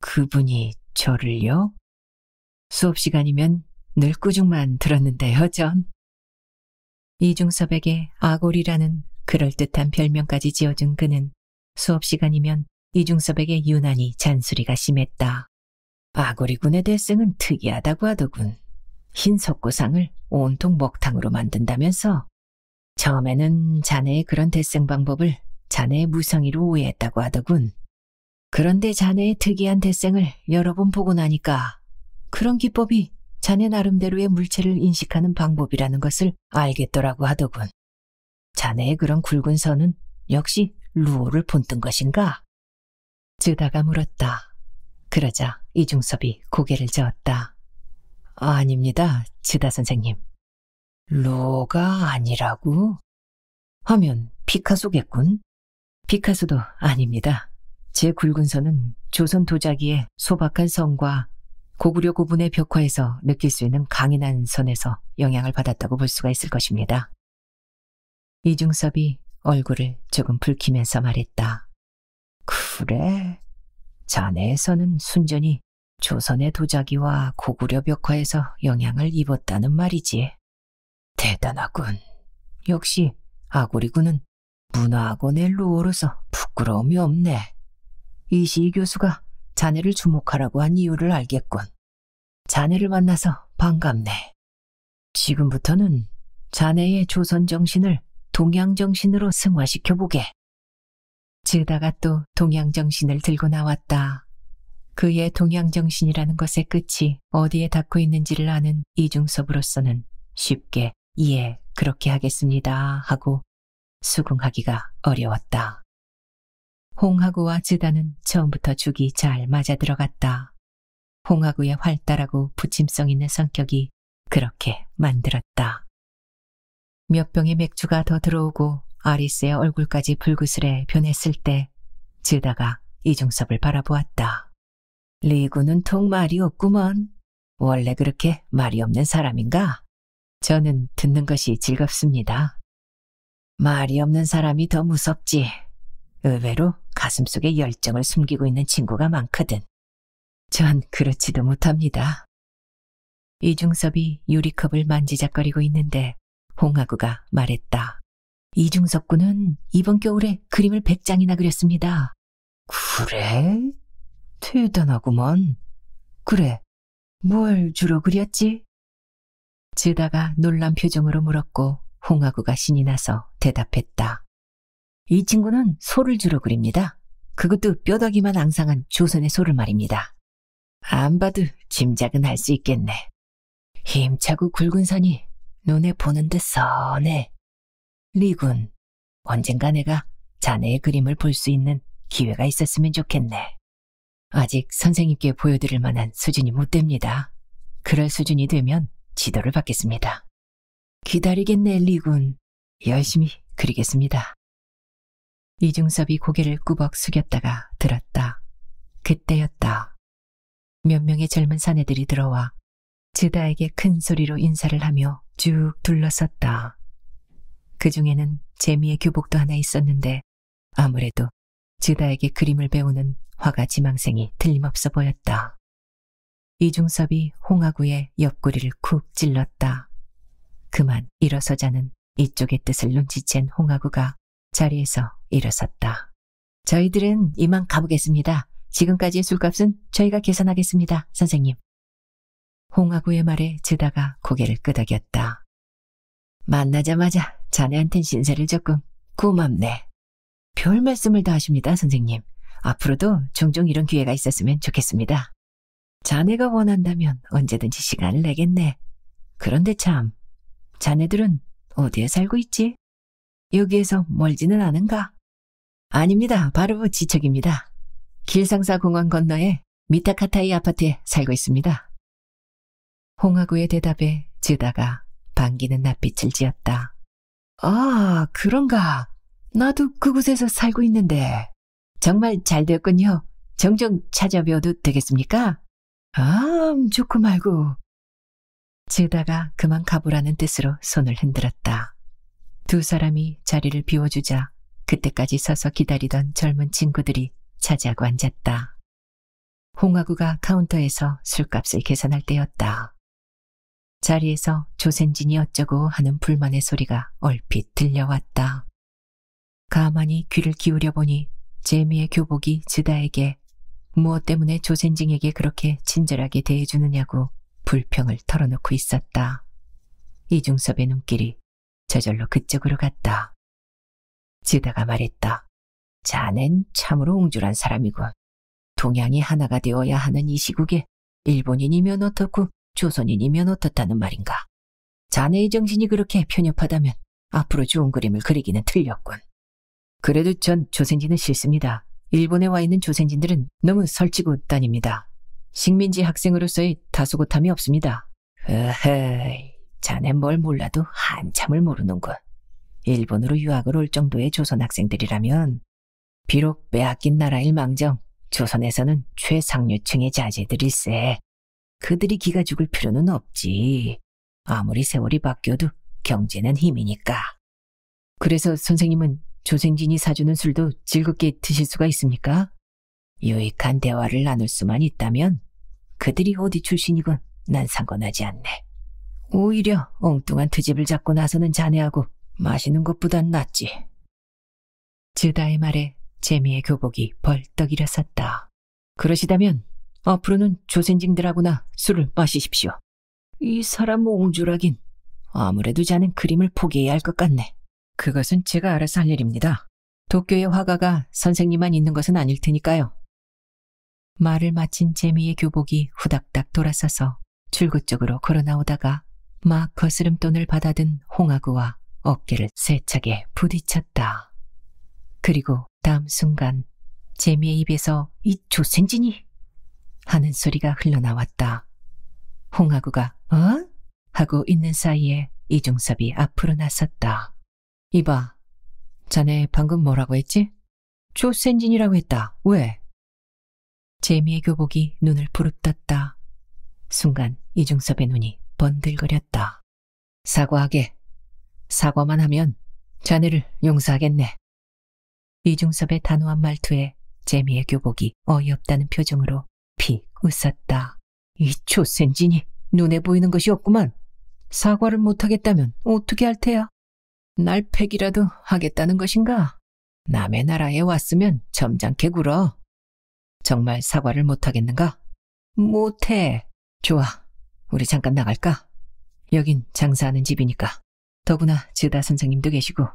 A: 그분이 저를요? 수업 시간이면 늘 꾸중만 들었는데요, 전. 이중섭에게 아골이라는 그럴듯한 별명까지 지어준 그는 수업 시간이면 이중섭에게 유난히 잔소리가 심했다. 아골이군의 대생은 특이하다고 하더군. 흰 석고상을 온통 먹탕으로 만든다면서. 처음에는 자네의 그런 대생 방법을 자네의 무성의로 오해했다고 하더군. 그런데 자네의 특이한 대생을 여러 번 보고 나니까 그런 기법이 자네 나름대로의 물체를 인식하는 방법이라는 것을 알겠더라고 하더군. 자네의 그런 굵은 선은 역시 루오를 본뜬 것인가? 즈다가 물었다. 그러자 이중섭이 고개를 저었다. 아닙니다, 즈다 선생님. 루오가 아니라고? 하면 피카소겠군? 피카소도 아닙니다. 제 굵은 선은 조선 도자기의 소박한 선과 고구려 고분의 벽화에서 느낄 수 있는 강인한 선에서 영향을 받았다고 볼 수가 있을 것입니다. 이중섭이 얼굴을 조금 붉히면서 말했다. 그래? 자네의 선은 순전히 조선의 도자기와 고구려 벽화에서 영향을 입었다는 말이지. 대단하군. 역시 아고리군은 문화학원의 루오로서 부끄러움이 없네. 이시희 교수가 자네를 주목하라고 한 이유를 알겠군. 자네를 만나서 반갑네. 지금부터는 자네의 조선 정신을 동양 정신으로 승화시켜보게. 즈다가 또 동양 정신을 들고 나왔다. 그의 동양 정신이라는 것의 끝이 어디에 닿고 있는지를 아는 이중섭으로서는 쉽게 예, 그렇게 하겠습니다 하고 수긍하기가 어려웠다. 홍하구와 즈다는 처음부터 죽이 잘 맞아들어갔다. 홍하구의 활달하고 부침성 있는 성격이 그렇게 만들었다. 몇 병의 맥주가 더 들어오고 아리스의 얼굴까지 불그스레 변했을 때 즈다가 이중섭을 바라보았다. 리구는 통 말이 없구먼. 원래 그렇게 말이 없는 사람인가? 저는 듣는 것이 즐겁습니다. 말이 없는 사람이 더 무섭지. 의외로 가슴속에 열정을 숨기고 있는 친구가 많거든. 전 그렇지도 못합니다. 이중섭이 유리컵을 만지작거리고 있는데 홍하구가 말했다. 이중섭 군은 이번 겨울에 그림을 100장이나 그렸습니다. 그래? 대단하구먼. 그래, 뭘 주로 그렸지? 즈다가 놀란 표정으로 물었고 홍하구가 신이 나서 대답했다. 이 친구는 소를 주로 그립니다. 그것도 뼈다귀만 앙상한 조선의 소를 말입니다. 안 봐도 짐작은 할 수 있겠네. 힘차고 굵은 선이 눈에 보는 듯 선해. 리군, 언젠가 내가 자네의 그림을 볼 수 있는 기회가 있었으면 좋겠네. 아직 선생님께 보여드릴 만한 수준이 못 됩니다. 그럴 수준이 되면 지도를 받겠습니다. 기다리겠네, 리군. 열심히 그리겠습니다. 이중섭이 고개를 꾸벅 숙였다가 들었다. 그때였다. 몇 명의 젊은 사내들이 들어와 즈다에게 큰 소리로 인사를 하며 쭉 둘러섰다. 그 중에는 재미의 교복도 하나 있었는데 아무래도 즈다에게 그림을 배우는 화가 지망생이 틀림없어 보였다. 이중섭이 홍하구의 옆구리를 쿡 찔렀다. 그만 일어서자는 이쪽의 뜻을 눈치챈 홍하구가 자리에서 일어섰다. 저희들은 이만 가보겠습니다. 지금까지의 술값은 저희가 계산하겠습니다, 선생님. 홍하구의 말에 즈다가 고개를 끄덕였다. 만나자마자 자네한텐 신세를 졌군. 고맙네. 별 말씀을 다 하십니다, 선생님. 앞으로도 종종 이런 기회가 있었으면 좋겠습니다. 자네가 원한다면 언제든지 시간을 내겠네. 그런데 참, 자네들은 어디에 살고 있지? 여기에서 멀지는 않은가? 아닙니다. 바로 지척입니다. 길상사 공원 건너에 미타카타이 아파트에 살고 있습니다. 홍하구의 대답에 즈다가 반기는 낯빛을 지었다. 아, 그런가. 나도 그곳에서 살고 있는데. 정말 잘 되었군요. 종종 찾아뵈어도 되겠습니까? 아, 좋고 말고. 즈다가 그만 가보라는 뜻으로 손을 흔들었다. 두 사람이 자리를 비워주자 그때까지 서서 기다리던 젊은 친구들이 차지하고 앉았다. 홍하구가 카운터에서 술값을 계산할 때였다. 자리에서 조센진이 어쩌고 하는 불만의 소리가 얼핏 들려왔다. 가만히 귀를 기울여 보니 재미의 교복이 즈다에게 무엇 때문에 조센징에게 그렇게 친절하게 대해주느냐고 불평을 털어놓고 있었다. 이중섭의 눈길이 저절로 그쪽으로 갔다. 즈다가 말했다. 자넨 참으로 옹졸한 사람이군. 동양이 하나가 되어야 하는 이 시국에 일본인이면 어떻고 조선인이면 어떻다는 말인가. 자네의 정신이 그렇게 편협하다면 앞으로 좋은 그림을 그리기는 틀렸군. 그래도 전 조센진은 싫습니다. 일본에 와 있는 조센진들은 너무 설치고 다닙니다. 식민지 학생으로서의 다소곳함이 없습니다. 으헤이, 자네 뭘 몰라도 한참을 모르는군. 일본으로 유학을 올 정도의 조선 학생들이라면 비록 빼앗긴 나라일 망정 조선에서는 최상류층의 자제들일세. 그들이 기가 죽을 필요는 없지. 아무리 세월이 바뀌어도 경제는 힘이니까. 그래서 선생님은 조생진이 사주는 술도 즐겁게 드실 수가 있습니까? 유익한 대화를 나눌 수만 있다면 그들이 어디 출신이건 난 상관하지 않네. 오히려 엉뚱한 트집을 잡고 나서는 자네하고 마시는 것보단 낫지. 즈다의 말에 재미의 교복이 벌떡 일어섰다. 그러시다면 앞으로는 조센징들하고나 술을 마시십시오. 이 사람 옹졸하긴. 아무래도 자넨 그림을 포기해야 할 것 같네. 그것은 제가 알아서 할 일입니다. 도쿄의 화가가 선생님만 있는 것은 아닐 테니까요. 말을 마친 재미의 교복이 후닥닥 돌아서서 출구 쪽으로 걸어 나오다가 막 거스름돈을 받아든 홍하구와 어깨를 세차게 부딪혔다. 그리고 다음 순간 재미의 입에서 이 조생진이 하는 소리가 흘러나왔다. 홍하구가 어? 하고 있는 사이에 이중섭이 앞으로 나섰다. 이봐, 자네 방금 뭐라고 했지? 조센진이라고 했다. 왜? 재미의 교복이 눈을 부릅떴다. 순간 이중섭의 눈이 번들거렸다. 사과하게. 사과만 하면 자네를 용서하겠네. 이중섭의 단호한 말투에 재미의 교복이 어이없다는 표정으로 픽 웃었다. 이 조센진이 눈에 보이는 것이 없구만. 사과를 못하겠다면 어떻게 할 테야? 날 패기라도 하겠다는 것인가? 남의 나라에 왔으면 점잖게 굴어. 정말 사과를 못하겠는가? 못해. 좋아. 우리 잠깐 나갈까? 여긴 장사하는 집이니까. 더구나 즈다 선생님도 계시고.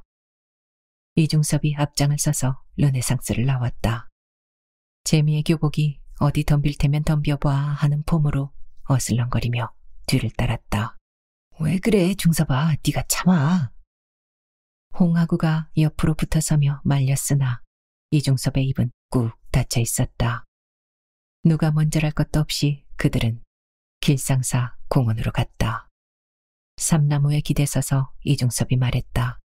A: 이중섭이 앞장을 서서 르네상스를 나왔다. 재미의 교복이 어디 덤빌 테면 덤벼봐 하는 폼으로 어슬렁거리며 뒤를 따랐다. 왜 그래 중섭아, 네가 참아. 홍하구가 옆으로 붙어서며 말렸으나 이중섭의 입은 꾹 닫혀 있었다. 누가 먼저랄 것도 없이 그들은 길상사 공원으로 갔다. 삼나무에 기대서서 이중섭이 말했다.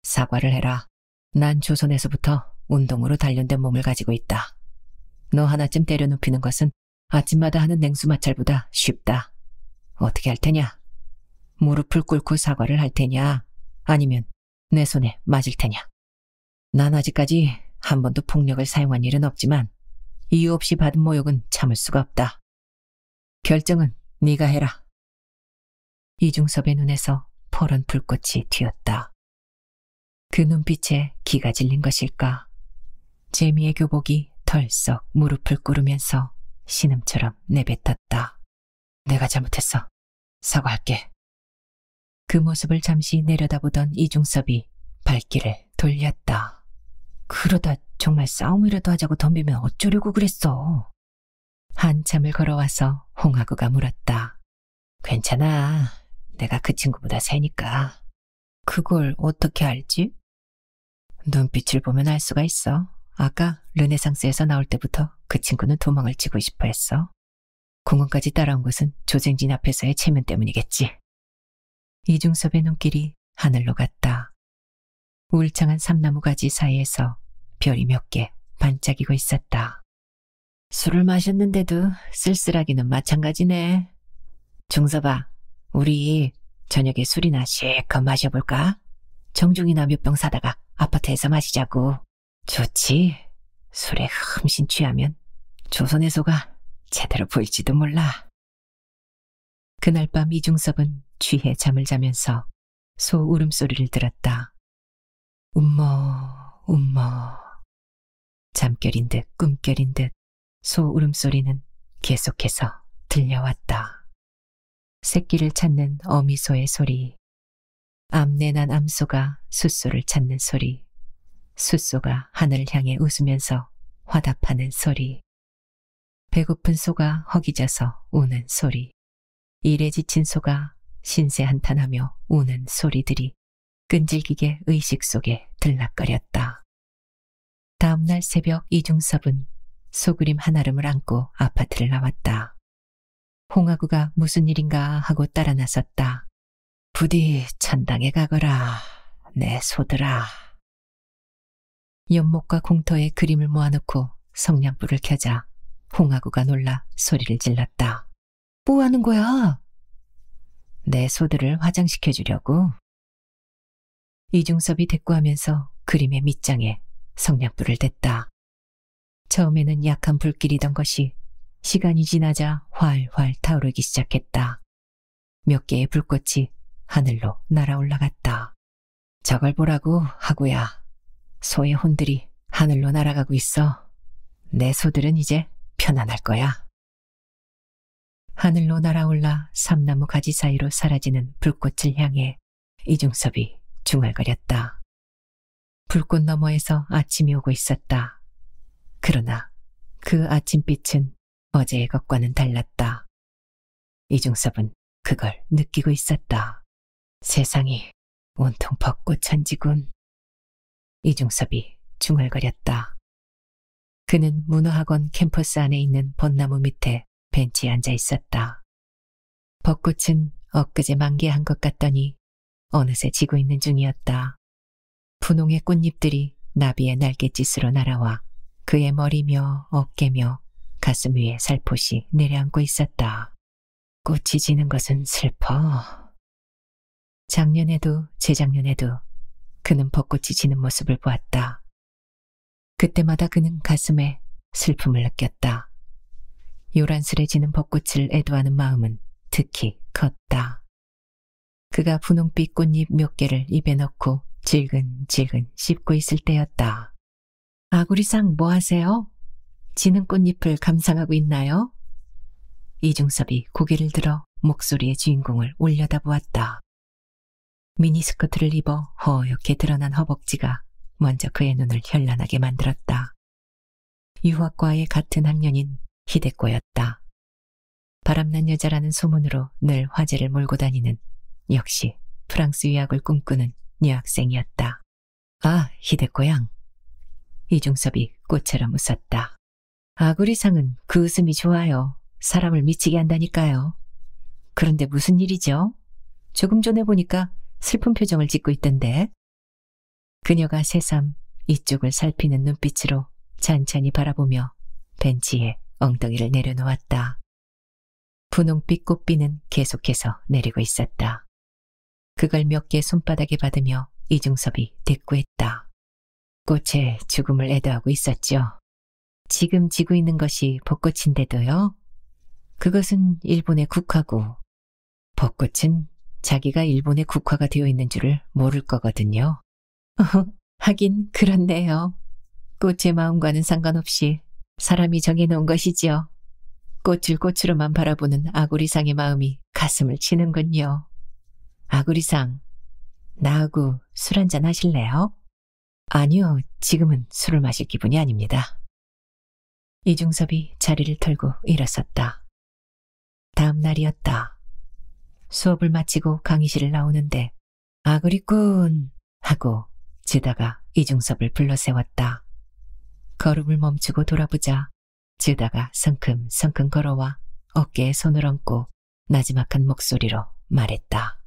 A: 사과를 해라. 난 조선에서부터 운동으로 단련된 몸을 가지고 있다. 너 하나쯤 때려눕히는 것은 아침마다 하는 냉수 마찰보다 쉽다. 어떻게 할 테냐? 무릎을 꿇고 사과를 할 테냐? 아니면 내 손에 맞을 테냐? 난 아직까지 한 번도 폭력을 사용한 일은 없지만 이유 없이 받은 모욕은 참을 수가 없다. 결정은 네가 해라. 이중섭의 눈에서 퍼런 불꽃이 튀었다. 그 눈빛에 기가 질린 것일까? 재미의 교복이 털썩 무릎을 꿇으면서 신음처럼 내뱉었다. 내가 잘못했어. 사과할게. 그 모습을 잠시 내려다보던 이중섭이 발길을 돌렸다. 그러다 정말 싸움이라도 하자고 덤비면 어쩌려고 그랬어? 한참을 걸어와서 홍하구가 물었다. 괜찮아. 내가 그 친구보다 세니까. 그걸 어떻게 알지? 눈빛을 보면 알 수가 있어. 아까 르네상스에서 나올 때부터 그 친구는 도망을 치고 싶어 했어. 공원까지 따라온 것은 조쟁진 앞에서의 체면 때문이겠지. 이중섭의 눈길이 하늘로 갔다. 울창한 삼나무 가지 사이에서 별이 몇 개 반짝이고 있었다. 술을 마셨는데도 쓸쓸하기는 마찬가지네. 중섭아, 우리 저녁에 술이나 실컷 마셔볼까? 정중이나 몇 병 사다가 아파트에서 마시자고. 좋지. 술에 흠씬 취하면 조선의 소가 제대로 보일지도 몰라. 그날 밤 이중섭은 취해 잠을 자면서 소 울음소리를 들었다. 움머 움머. 잠결인 듯 꿈결인 듯 소 울음소리는 계속해서 들려왔다. 새끼를 찾는 어미소의 소리, 암내난 암소가 숫소를 찾는 소리, 숫소가 하늘을 향해 웃으면서 화답하는 소리, 배고픈 소가 허기져서 우는 소리, 일에 지친 소가 신세 한탄하며 우는 소리들이 끈질기게 의식 속에 들락거렸다. 다음날 새벽 이중섭은 소그림 한아름을 안고 아파트를 나왔다. 홍하구가 무슨 일인가 하고 따라 나섰다. 부디 천당에 가거라, 내 소들아. 연못과 공터에 그림을 모아놓고 성냥불을 켜자 홍하구가 놀라 소리를 질렀다. 뭐 하는 거야? 내 소들을 화장시켜주려고. 이중섭이 대꾸하면서 그림의 밑장에 성냥불을 댔다. 처음에는 약한 불길이던 것이 시간이 지나자 활활 타오르기 시작했다. 몇 개의 불꽃이 하늘로 날아올라갔다. 저걸 보라고, 하구야. 소의 혼들이 하늘로 날아가고 있어. 내 소들은 이제 편안할 거야. 하늘로 날아올라 삼나무 가지 사이로 사라지는 불꽃을 향해 이중섭이 중얼거렸다. 불꽃 너머에서 아침이 오고 있었다. 그러나 그 아침빛은 어제의 것과는 달랐다. 이중섭은 그걸 느끼고 있었다. 세상이 온통 벚꽃 천지군. 이중섭이 중얼거렸다. 그는 문어학원 캠퍼스 안에 있는 벚나무 밑에 벤치에 앉아 있었다. 벚꽃은 엊그제 만개한 것 같더니 어느새 지고 있는 중이었다. 분홍의 꽃잎들이 나비의 날갯짓으로 날아와 그의 머리며 어깨며 가슴 위에 살포시 내려앉고 있었다. 꽃이 지는 것은 슬퍼. 작년에도 재작년에도 그는 벚꽃이 지는 모습을 보았다. 그때마다 그는 가슴에 슬픔을 느꼈다. 요란스레지는 벚꽃을 애도하는 마음은 특히 컸다. 그가 분홍빛 꽃잎 몇 개를 입에 넣고 질근질근 씹고 있을 때였다. 아구리상 뭐 하세요? 지는 꽃잎을 감상하고 있나요? 이중섭이 고개를 들어 목소리의 주인공을 올려다보았다. 미니스커트를 입어 허옇게 드러난 허벅지가 먼저 그의 눈을 현란하게 만들었다. 유학과의 같은 학년인 히데코였다. 바람난 여자라는 소문으로 늘 화제를 몰고 다니는 역시 프랑스 유학을 꿈꾸는 여학생이었다. 아, 히데코 양. 이중섭이 꽃처럼 웃었다. 아구리상은 그 웃음이 좋아요. 사람을 미치게 한다니까요. 그런데 무슨 일이죠? 조금 전에 보니까 슬픈 표정을 짓고 있던데. 그녀가 새삼 이쪽을 살피는 눈빛으로 찬찬히 바라보며 벤치에 엉덩이를 내려놓았다. 분홍빛 꽃비는 계속해서 내리고 있었다. 그걸 몇 개 손바닥에 받으며 이중섭이 대꾸했다. 꽃의 죽음을 애도하고 있었죠. 지금 지고 있는 것이 벚꽃인데도요. 그것은 일본의 국화고 벚꽃은 자기가 일본의 국화가 되어 있는 줄을 모를 거거든요. 하긴 그렇네요. 꽃의 마음과는 상관없이 사람이 정해놓은 것이지요. 꽃을 꽃으로만 바라보는 아구리상의 마음이 가슴을 치는군요. 아구리상, 나하고 술 한잔 하실래요? 아니요, 지금은 술을 마실 기분이 아닙니다. 이중섭이 자리를 털고 일어섰다. 다음 날이었다. 수업을 마치고 강의실을 나오는데 아구리꾼 하고 즈다가 이중섭을 불러 세웠다. 걸음을 멈추고 돌아보자 즈다가 성큼성큼 걸어와 어깨에 손을 얹고 나지막한 목소리로 말했다.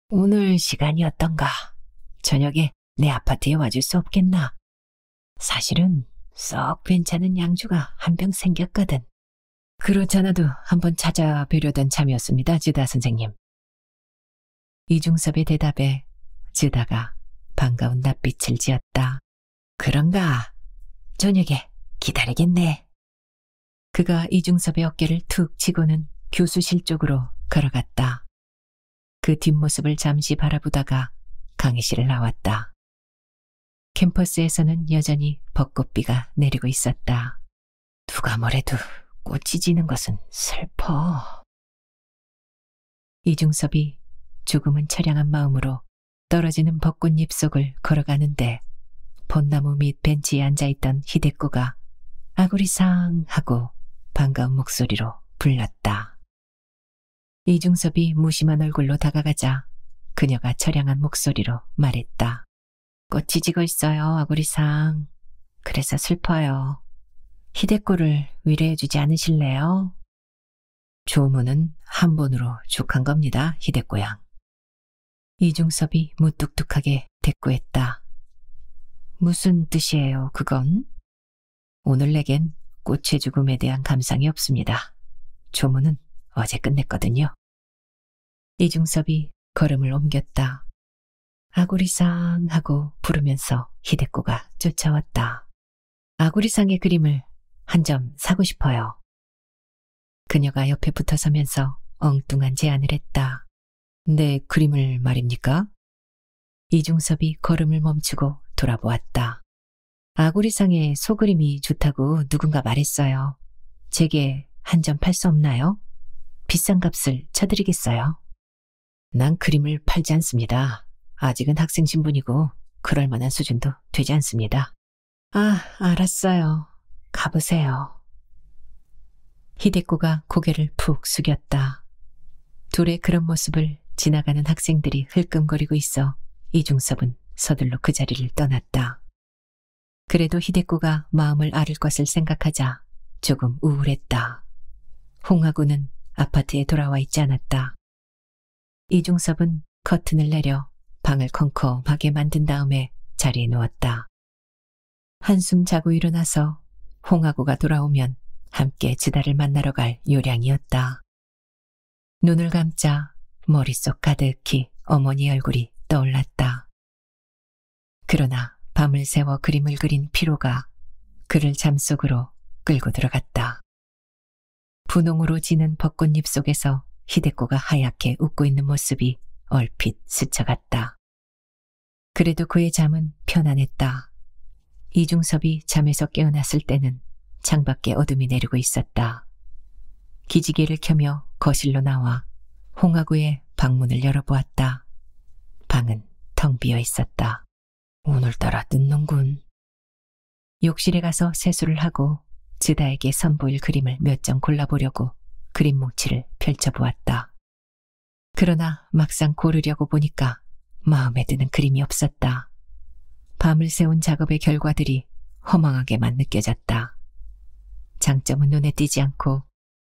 A: 오늘 시간이 어떤가? 저녁에 내 아파트에 와줄 수 없겠나? 사실은 썩 괜찮은 양주가 한 병 생겼거든. 그렇잖아도 한번 찾아뵈려던 참이었습니다, 즈다 선생님. 이중섭의 대답에 즈다가 반가운 낯빛을 지었다. 그런가? 저녁에 기다리겠네. 그가 이중섭의 어깨를 툭 치고는 교수실 쪽으로 걸어갔다. 그 뒷모습을 잠시 바라보다가 강의실을 나왔다. 캠퍼스에서는 여전히 벚꽃비가 내리고 있었다. 누가 뭐래도 꽃이 지는 것은 슬퍼. 이중섭이 조금은 처량한 마음으로 떨어지는 벚꽃잎 속을 걸어가는데 벚나무 밑 벤치에 앉아있던 히데코가 아구리상 하고 반가운 목소리로 불렀다. 이중섭이 무심한 얼굴로 다가가자 그녀가 처량한 목소리로 말했다. 꽃이 지고 있어요, 아구리상. 그래서 슬퍼요. 히데코를 위로해주지 않으실래요? 조문은 한 번으로 쭉 한 겁니다, 히데코 양. 이중섭이 무뚝뚝하게 대꾸했다. 무슨 뜻이에요, 그건? 오늘 내겐 꽃의 죽음에 대한 감상이 없습니다. 조문은 어제 끝냈거든요. 이중섭이 걸음을 옮겼다. 아구리상 하고 부르면서 히데코가 쫓아왔다. 아구리상의 그림을 한 점 사고 싶어요. 그녀가 옆에 붙어서면서 엉뚱한 제안을 했다. 내 그림을 말입니까? 이중섭이 걸음을 멈추고 돌아보았다. 아구리상의 소그림이 좋다고 누군가 말했어요. 제게 한 점 팔 수 없나요? 비싼 값을 쳐드리겠어요. 난 그림을 팔지 않습니다. 아직은 학생 신분이고 그럴 만한 수준도 되지 않습니다. 아, 알았어요. 가보세요. 히데코가 고개를 푹 숙였다. 둘의 그런 모습을 지나가는 학생들이 흘끔거리고 있어 이중섭은 서둘러 그 자리를 떠났다. 그래도 히데코가 마음을 앓을 것을 생각하자 조금 우울했다. 홍하구는 아파트에 돌아와 있지 않았다. 이중섭은 커튼을 내려 방을 컴컴하게 만든 다음에 자리에 누웠다. 한숨 자고 일어나서 홍하구가 돌아오면 함께 지다를 만나러 갈 요량이었다. 눈을 감자 머릿속 가득히 어머니 얼굴이 떠올랐다. 그러나 밤을 새워 그림을 그린 피로가 그를 잠속으로 끌고 들어갔다. 분홍으로 지는 벚꽃잎 속에서 히데코가 하얗게 웃고 있는 모습이 얼핏 스쳐갔다. 그래도 그의 잠은 편안했다. 이중섭이 잠에서 깨어났을 때는 창밖에 어둠이 내리고 있었다. 기지개를 켜며 거실로 나와 홍하구의 방문을 열어보았다. 방은 텅 비어 있었다. 오늘따라 늦는군. 욕실에 가서 세수를 하고 지다에게 선보일 그림을 몇 장 골라보려고 그림 뭉치를 펼쳐보았다. 그러나 막상 고르려고 보니까 마음에 드는 그림이 없었다. 밤을 새운 작업의 결과들이 허망하게만 느껴졌다. 장점은 눈에 띄지 않고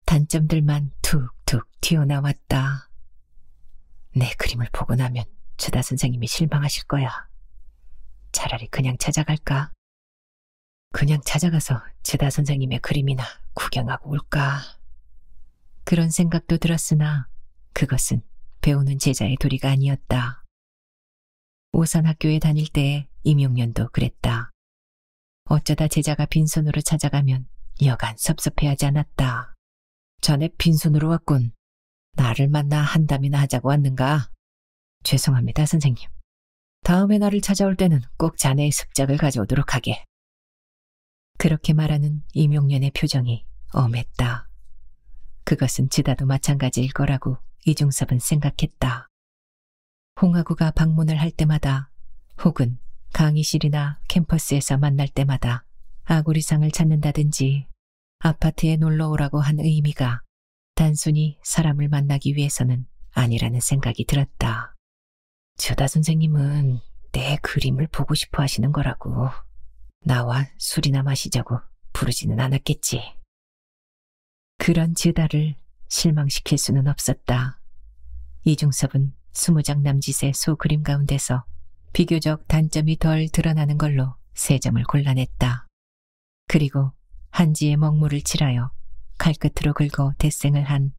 A: 단점들만 툭툭 튀어나왔다. 내 그림을 보고 나면 주다 선생님이 실망하실 거야. 차라리 그냥 찾아갈까? 그냥 찾아가서 주다 선생님의 그림이나 구경하고 올까? 그런 생각도 들었으나 그것은 배우는 제자의 도리가 아니었다. 오산학교에 다닐 때의 임용년도 그랬다. 어쩌다 제자가 빈손으로 찾아가면 여간 섭섭해하지 않았다. 자네 빈손으로 왔군. 나를 만나 한담이나 하자고 왔는가? 죄송합니다, 선생님. 다음에 나를 찾아올 때는 꼭 자네의 습작을 가져오도록 하게. 그렇게 말하는 임용년의 표정이 엄했다. 그것은 지다도 마찬가지일 거라고 이중섭은 생각했다. 홍하구가 방문을 할 때마다 혹은 강의실이나 캠퍼스에서 만날 때마다 아구리상을 찾는다든지 아파트에 놀러 오라고 한 의미가 단순히 사람을 만나기 위해서는 아니라는 생각이 들었다. 주다 선생님은 내 그림을 보고 싶어 하시는 거라고. 나와 술이나 마시자고 부르지는 않았겠지. 그런 지다를 실망시킬 수는 없었다. 이중섭은 20장 남짓의 소그림 가운데서 비교적 단점이 덜 드러나는 걸로 3점을 골라냈다. 그리고 한지에 먹물을 칠하여 칼끝으로 긁어 대생을 한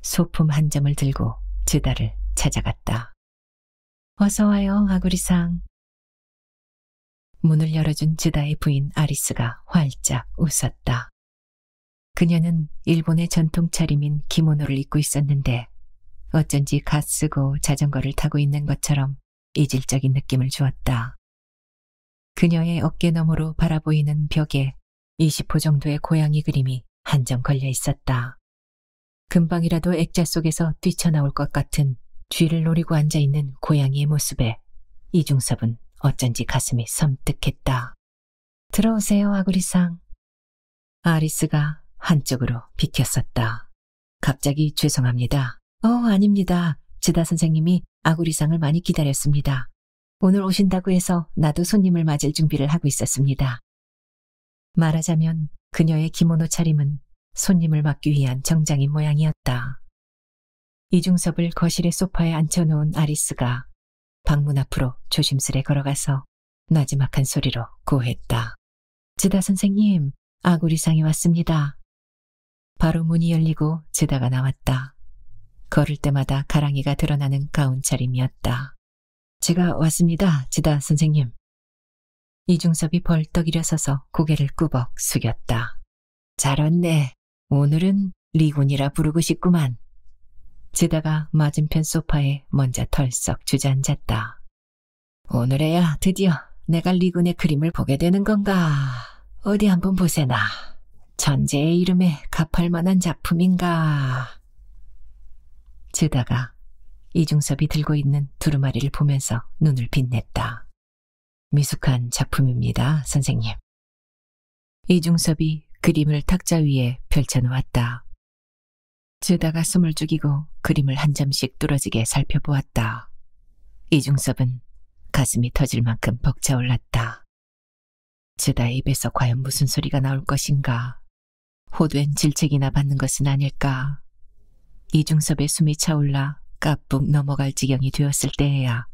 A: 소품 한 점을 들고 지다를 찾아갔다. 어서 와요, 아구리상. 문을 열어준 지다의 부인 아리스가 활짝 웃었다. 그녀는 일본의 전통 차림인 기모노를 입고 있었는데 어쩐지 갓 쓰고 자전거를 타고 있는 것처럼 이질적인 느낌을 주었다. 그녀의 어깨 너머로 바라보이는 벽에 20호 정도의 고양이 그림이 한 점 걸려 있었다. 금방이라도 액자 속에서 뛰쳐나올 것 같은 쥐를 노리고 앉아있는 고양이의 모습에 이중섭은 어쩐지 가슴이 섬뜩했다. 들어오세요, 아구리상. 아리스가 한쪽으로 비켰었다. 갑자기 죄송합니다. 아닙니다. 지다 선생님이 아구리상을 많이 기다렸습니다. 오늘 오신다고 해서 나도 손님을 맞을 준비를 하고 있었습니다. 말하자면 그녀의 기모노 차림은 손님을 맞기 위한 정장인 모양이었다. 이중섭을 거실의 소파에 앉혀놓은 아리스가 방문 앞으로 조심스레 걸어가서 나지막한 소리로 고했다. 지다 선생님, 아구리상이 왔습니다. 바로 문이 열리고 지다가 나왔다. 걸을 때마다 가랑이가 드러나는 가운 차림이었다. 제가 왔습니다, 지다 선생님. 이중섭이 벌떡 일어서서 고개를 꾸벅 숙였다. 잘 왔네. 오늘은 리군이라 부르고 싶구만. 지다가 맞은편 소파에 먼저 털썩 주저앉았다. 오늘에야 드디어 내가 리군의 그림을 보게 되는 건가. 어디 한번 보세나. 천재의 이름에 값할 만한 작품인가. 지다가 이중섭이 들고 있는 두루마리를 보면서 눈을 빛냈다. 미숙한 작품입니다, 선생님. 이중섭이 그림을 탁자 위에 펼쳐놓았다. 지다가 숨을 죽이고 그림을 한 점씩 뚫어지게 살펴보았다. 이중섭은 가슴이 터질 만큼 벅차올랐다. 지다의 입에서 과연 무슨 소리가 나올 것인가? 호된 질책이나 받는 것은 아닐까? 이중섭의 숨이 차올라 까북 넘어갈 지경이 되었을 때에야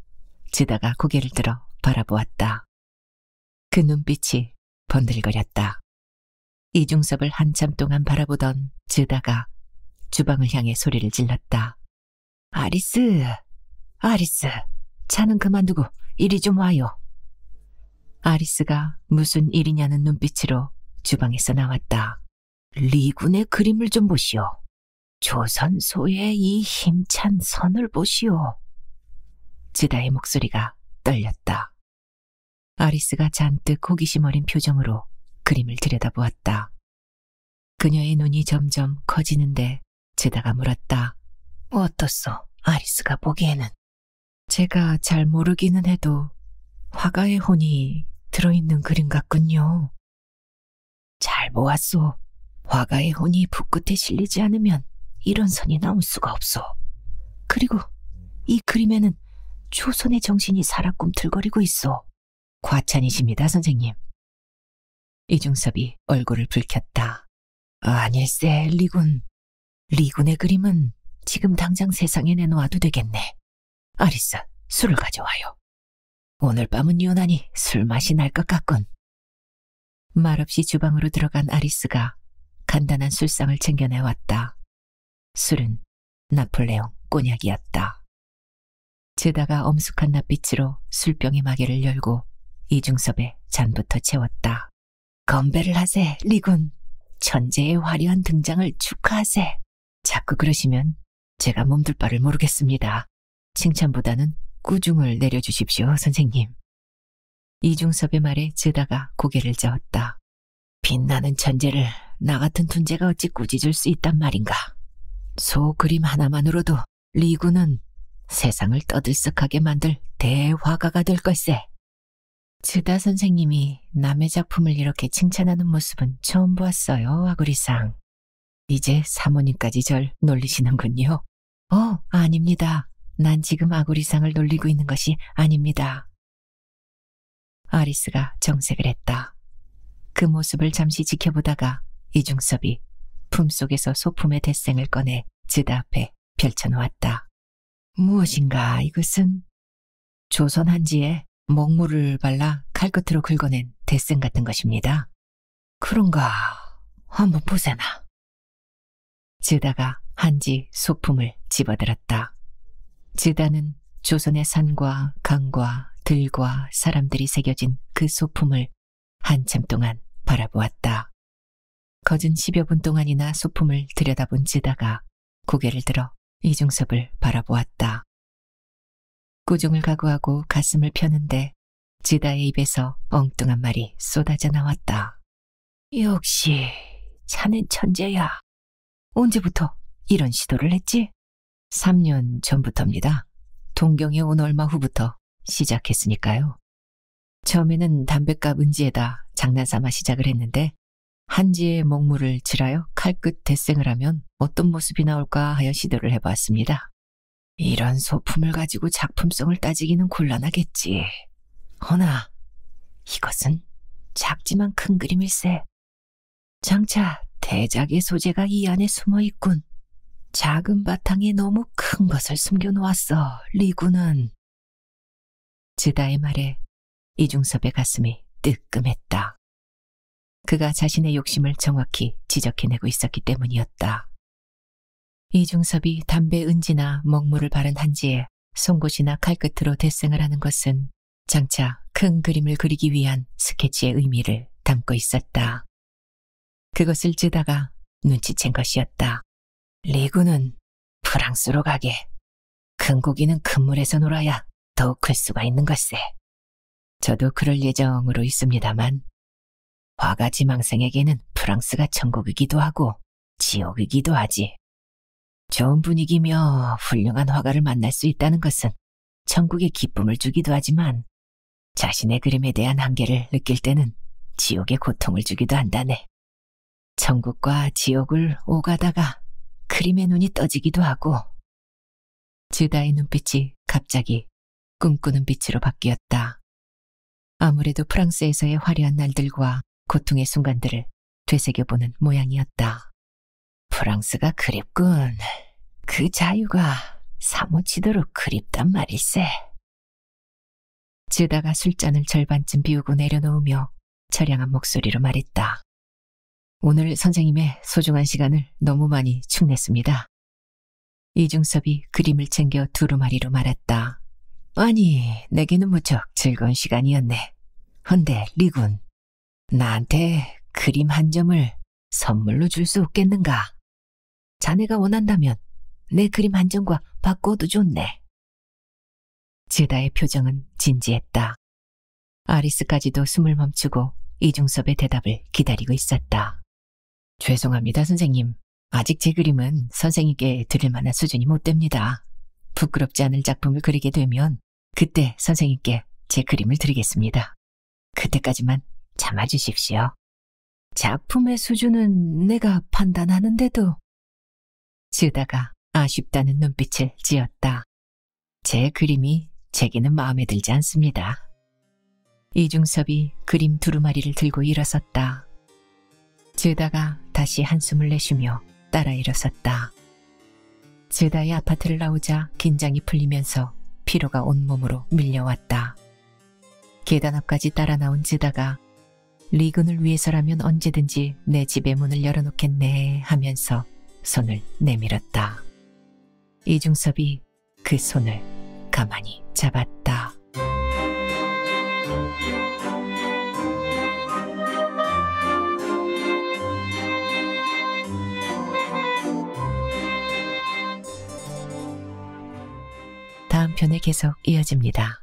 A: 지다가 고개를 들어 바라보았다. 그 눈빛이 번들거렸다. 이중섭을 한참 동안 바라보던 지다가 주방을 향해 소리를 질렀다. 아리스, 아리스, 차는 그만두고 이리 좀 와요. 아리스가 무슨 일이냐는 눈빛으로 주방에서 나왔다. 리군의 그림을 좀 보시오. 조선소의 이 힘찬 선을 보시오. 지다의 목소리가 떨렸다. 아리스가 잔뜩 호기심 어린 표정으로 그림을 들여다보았다. 그녀의 눈이 점점 커지는데 지다가 물었다. 어떻소, 아리스가 보기에는? 제가 잘 모르기는 해도 화가의 혼이 들어있는 그림 같군요. 잘 보았소. 화가의 혼이 붓끝에 실리지 않으면 이런 선이 나올 수가 없소. 그리고 이 그림에는 조선의 정신이 살아 꿈틀거리고 있어. 과찬이십니다, 선생님. 이중섭이 얼굴을 붉혔다. 아닐세, 리군. 리군의 그림은 지금 당장 세상에 내놓아도 되겠네. 아리스, 술을 가져와요. 오늘 밤은 유난히 술맛이 날 것 같군. 말없이 주방으로 들어간 아리스가 간단한 술상을 챙겨내왔다. 술은 나폴레옹 꼬냑이었다. 지다가 엄숙한 낯빛으로 술병의 마개를 열고 이중섭의 잔부터 채웠다. 건배를 하세, 리군. 천재의 화려한 등장을 축하하세. 자꾸 그러시면 제가 몸둘 바를 모르겠습니다. 칭찬보다는 꾸중을 내려주십시오, 선생님. 이중섭의 말에 지다가 고개를 저었다. 빛나는 천재를 나 같은 둔재가 어찌 꾸짖을 수 있단 말인가. 소 그림 하나만으로도 리군은 세상을 떠들썩하게 만들 대화가가 될 걸세. 지다 선생님이 남의 작품을 이렇게 칭찬하는 모습은 처음 보았어요, 아구리상. 이제 사모님까지 절 놀리시는군요. 아닙니다. 난 지금 아구리상을 놀리고 있는 것이 아닙니다. 아리스가 정색을 했다. 그 모습을 잠시 지켜보다가 이중섭이 품속에서 소품의 대생을 꺼내 지다 앞에 펼쳐놓았다. 무엇인가 이것은? 조선 한지에 먹물을 발라 칼끝으로 긁어낸 대생 같은 것입니다. 그런가? 한번 보세나. 지다가 한지 소품을 집어들었다. 지다는 조선의 산과 강과 들과 사람들이 새겨진 그 소품을 한참 동안 바라보았다. 거진 10여 분 동안이나 소품을 들여다본 지다가 고개를 들어 이중섭을 바라보았다. 꾸중을 각오하고 가슴을 펴는데 지다의 입에서 엉뚱한 말이 쏟아져 나왔다. 역시 자넨 천재야. 언제부터 이런 시도를 했지? 3년 전부터입니다. 동경에 온 얼마 후부터 시작했으니까요. 처음에는 담뱃갑 은지에다 장난삼아 시작을 했는데 한지의 먹물을 칠하여 칼끝 대생을 하면 어떤 모습이 나올까 하여 시도를 해보았습니다. 이런 소품을 가지고 작품성을 따지기는 곤란하겠지. 허나 이것은 작지만 큰 그림일세. 장차 대작의 소재가 이 안에 숨어 있군. 작은 바탕에 너무 큰 것을 숨겨놓았어, 리구는. 즈다의 말에 이중섭의 가슴이 뜨끔했다. 그가 자신의 욕심을 정확히 지적해내고 있었기 때문이었다. 이중섭이 담배 은지나 먹물을 바른 한지에 송곳이나 칼끝으로 데생을 하는 것은 장차 큰 그림을 그리기 위한 스케치의 의미를 담고 있었다. 그것을 즈다가 눈치챈 것이었다. 리구는 프랑스로 가게. 큰 고기는 큰 물에서 놀아야 더욱 클 수가 있는 것세. 저도 그럴 예정으로 있습니다만 화가 지망생에게는 프랑스가 천국이기도 하고 지옥이기도 하지. 좋은 분위기며 훌륭한 화가를 만날 수 있다는 것은 천국의 기쁨을 주기도 하지만 자신의 그림에 대한 한계를 느낄 때는 지옥의 고통을 주기도 한다네. 천국과 지옥을 오가다가 그림의 눈이 떠지기도 하고. 즈다의 눈빛이 갑자기 꿈꾸는 빛으로 바뀌었다. 아무래도 프랑스에서의 화려한 날들과 고통의 순간들을 되새겨보는 모양이었다. 프랑스가 그립군. 그 자유가 사무치도록 그립단 말일세. 즈다가 술잔을 절반쯤 비우고 내려놓으며 처량한 목소리로 말했다. 오늘 선생님의 소중한 시간을 너무 많이 축냈습니다. 이중섭이 그림을 챙겨 두루마리로 말했다. 아니, 내게는 무척 즐거운 시간이었네. 헌데 리군, 나한테 그림 한 점을 선물로 줄 수 없겠는가? 자네가 원한다면 내 그림 한 점과 바꿔도 좋네. 즈다의 표정은 진지했다. 아리스까지도 숨을 멈추고 이중섭의 대답을 기다리고 있었다. 죄송합니다, 선생님. 아직 제 그림은 선생님께 드릴 만한 수준이 못 됩니다. 부끄럽지 않을 작품을 그리게 되면 그때 선생님께 제 그림을 드리겠습니다. 그때까지만 참아주십시오. 작품의 수준은 내가 판단하는데도. 즈다가 아쉽다는 눈빛을 지었다. 제 그림이 제게는 마음에 들지 않습니다. 이중섭이 그림 두루마리를 들고 일어섰다. 즈다가 다시 한숨을 내쉬며 따라 일어섰다. 즈다의 아파트를 나오자 긴장이 풀리면서 피로가 온몸으로 밀려왔다. 계단 앞까지 따라 나온 즈다가 리군을 위해서라면 언제든지 내 집의 문을 열어놓겠네 하면서 손을 내밀었다. 이중섭이 그 손을 가만히 잡았다. 다음 편에 계속 이어집니다.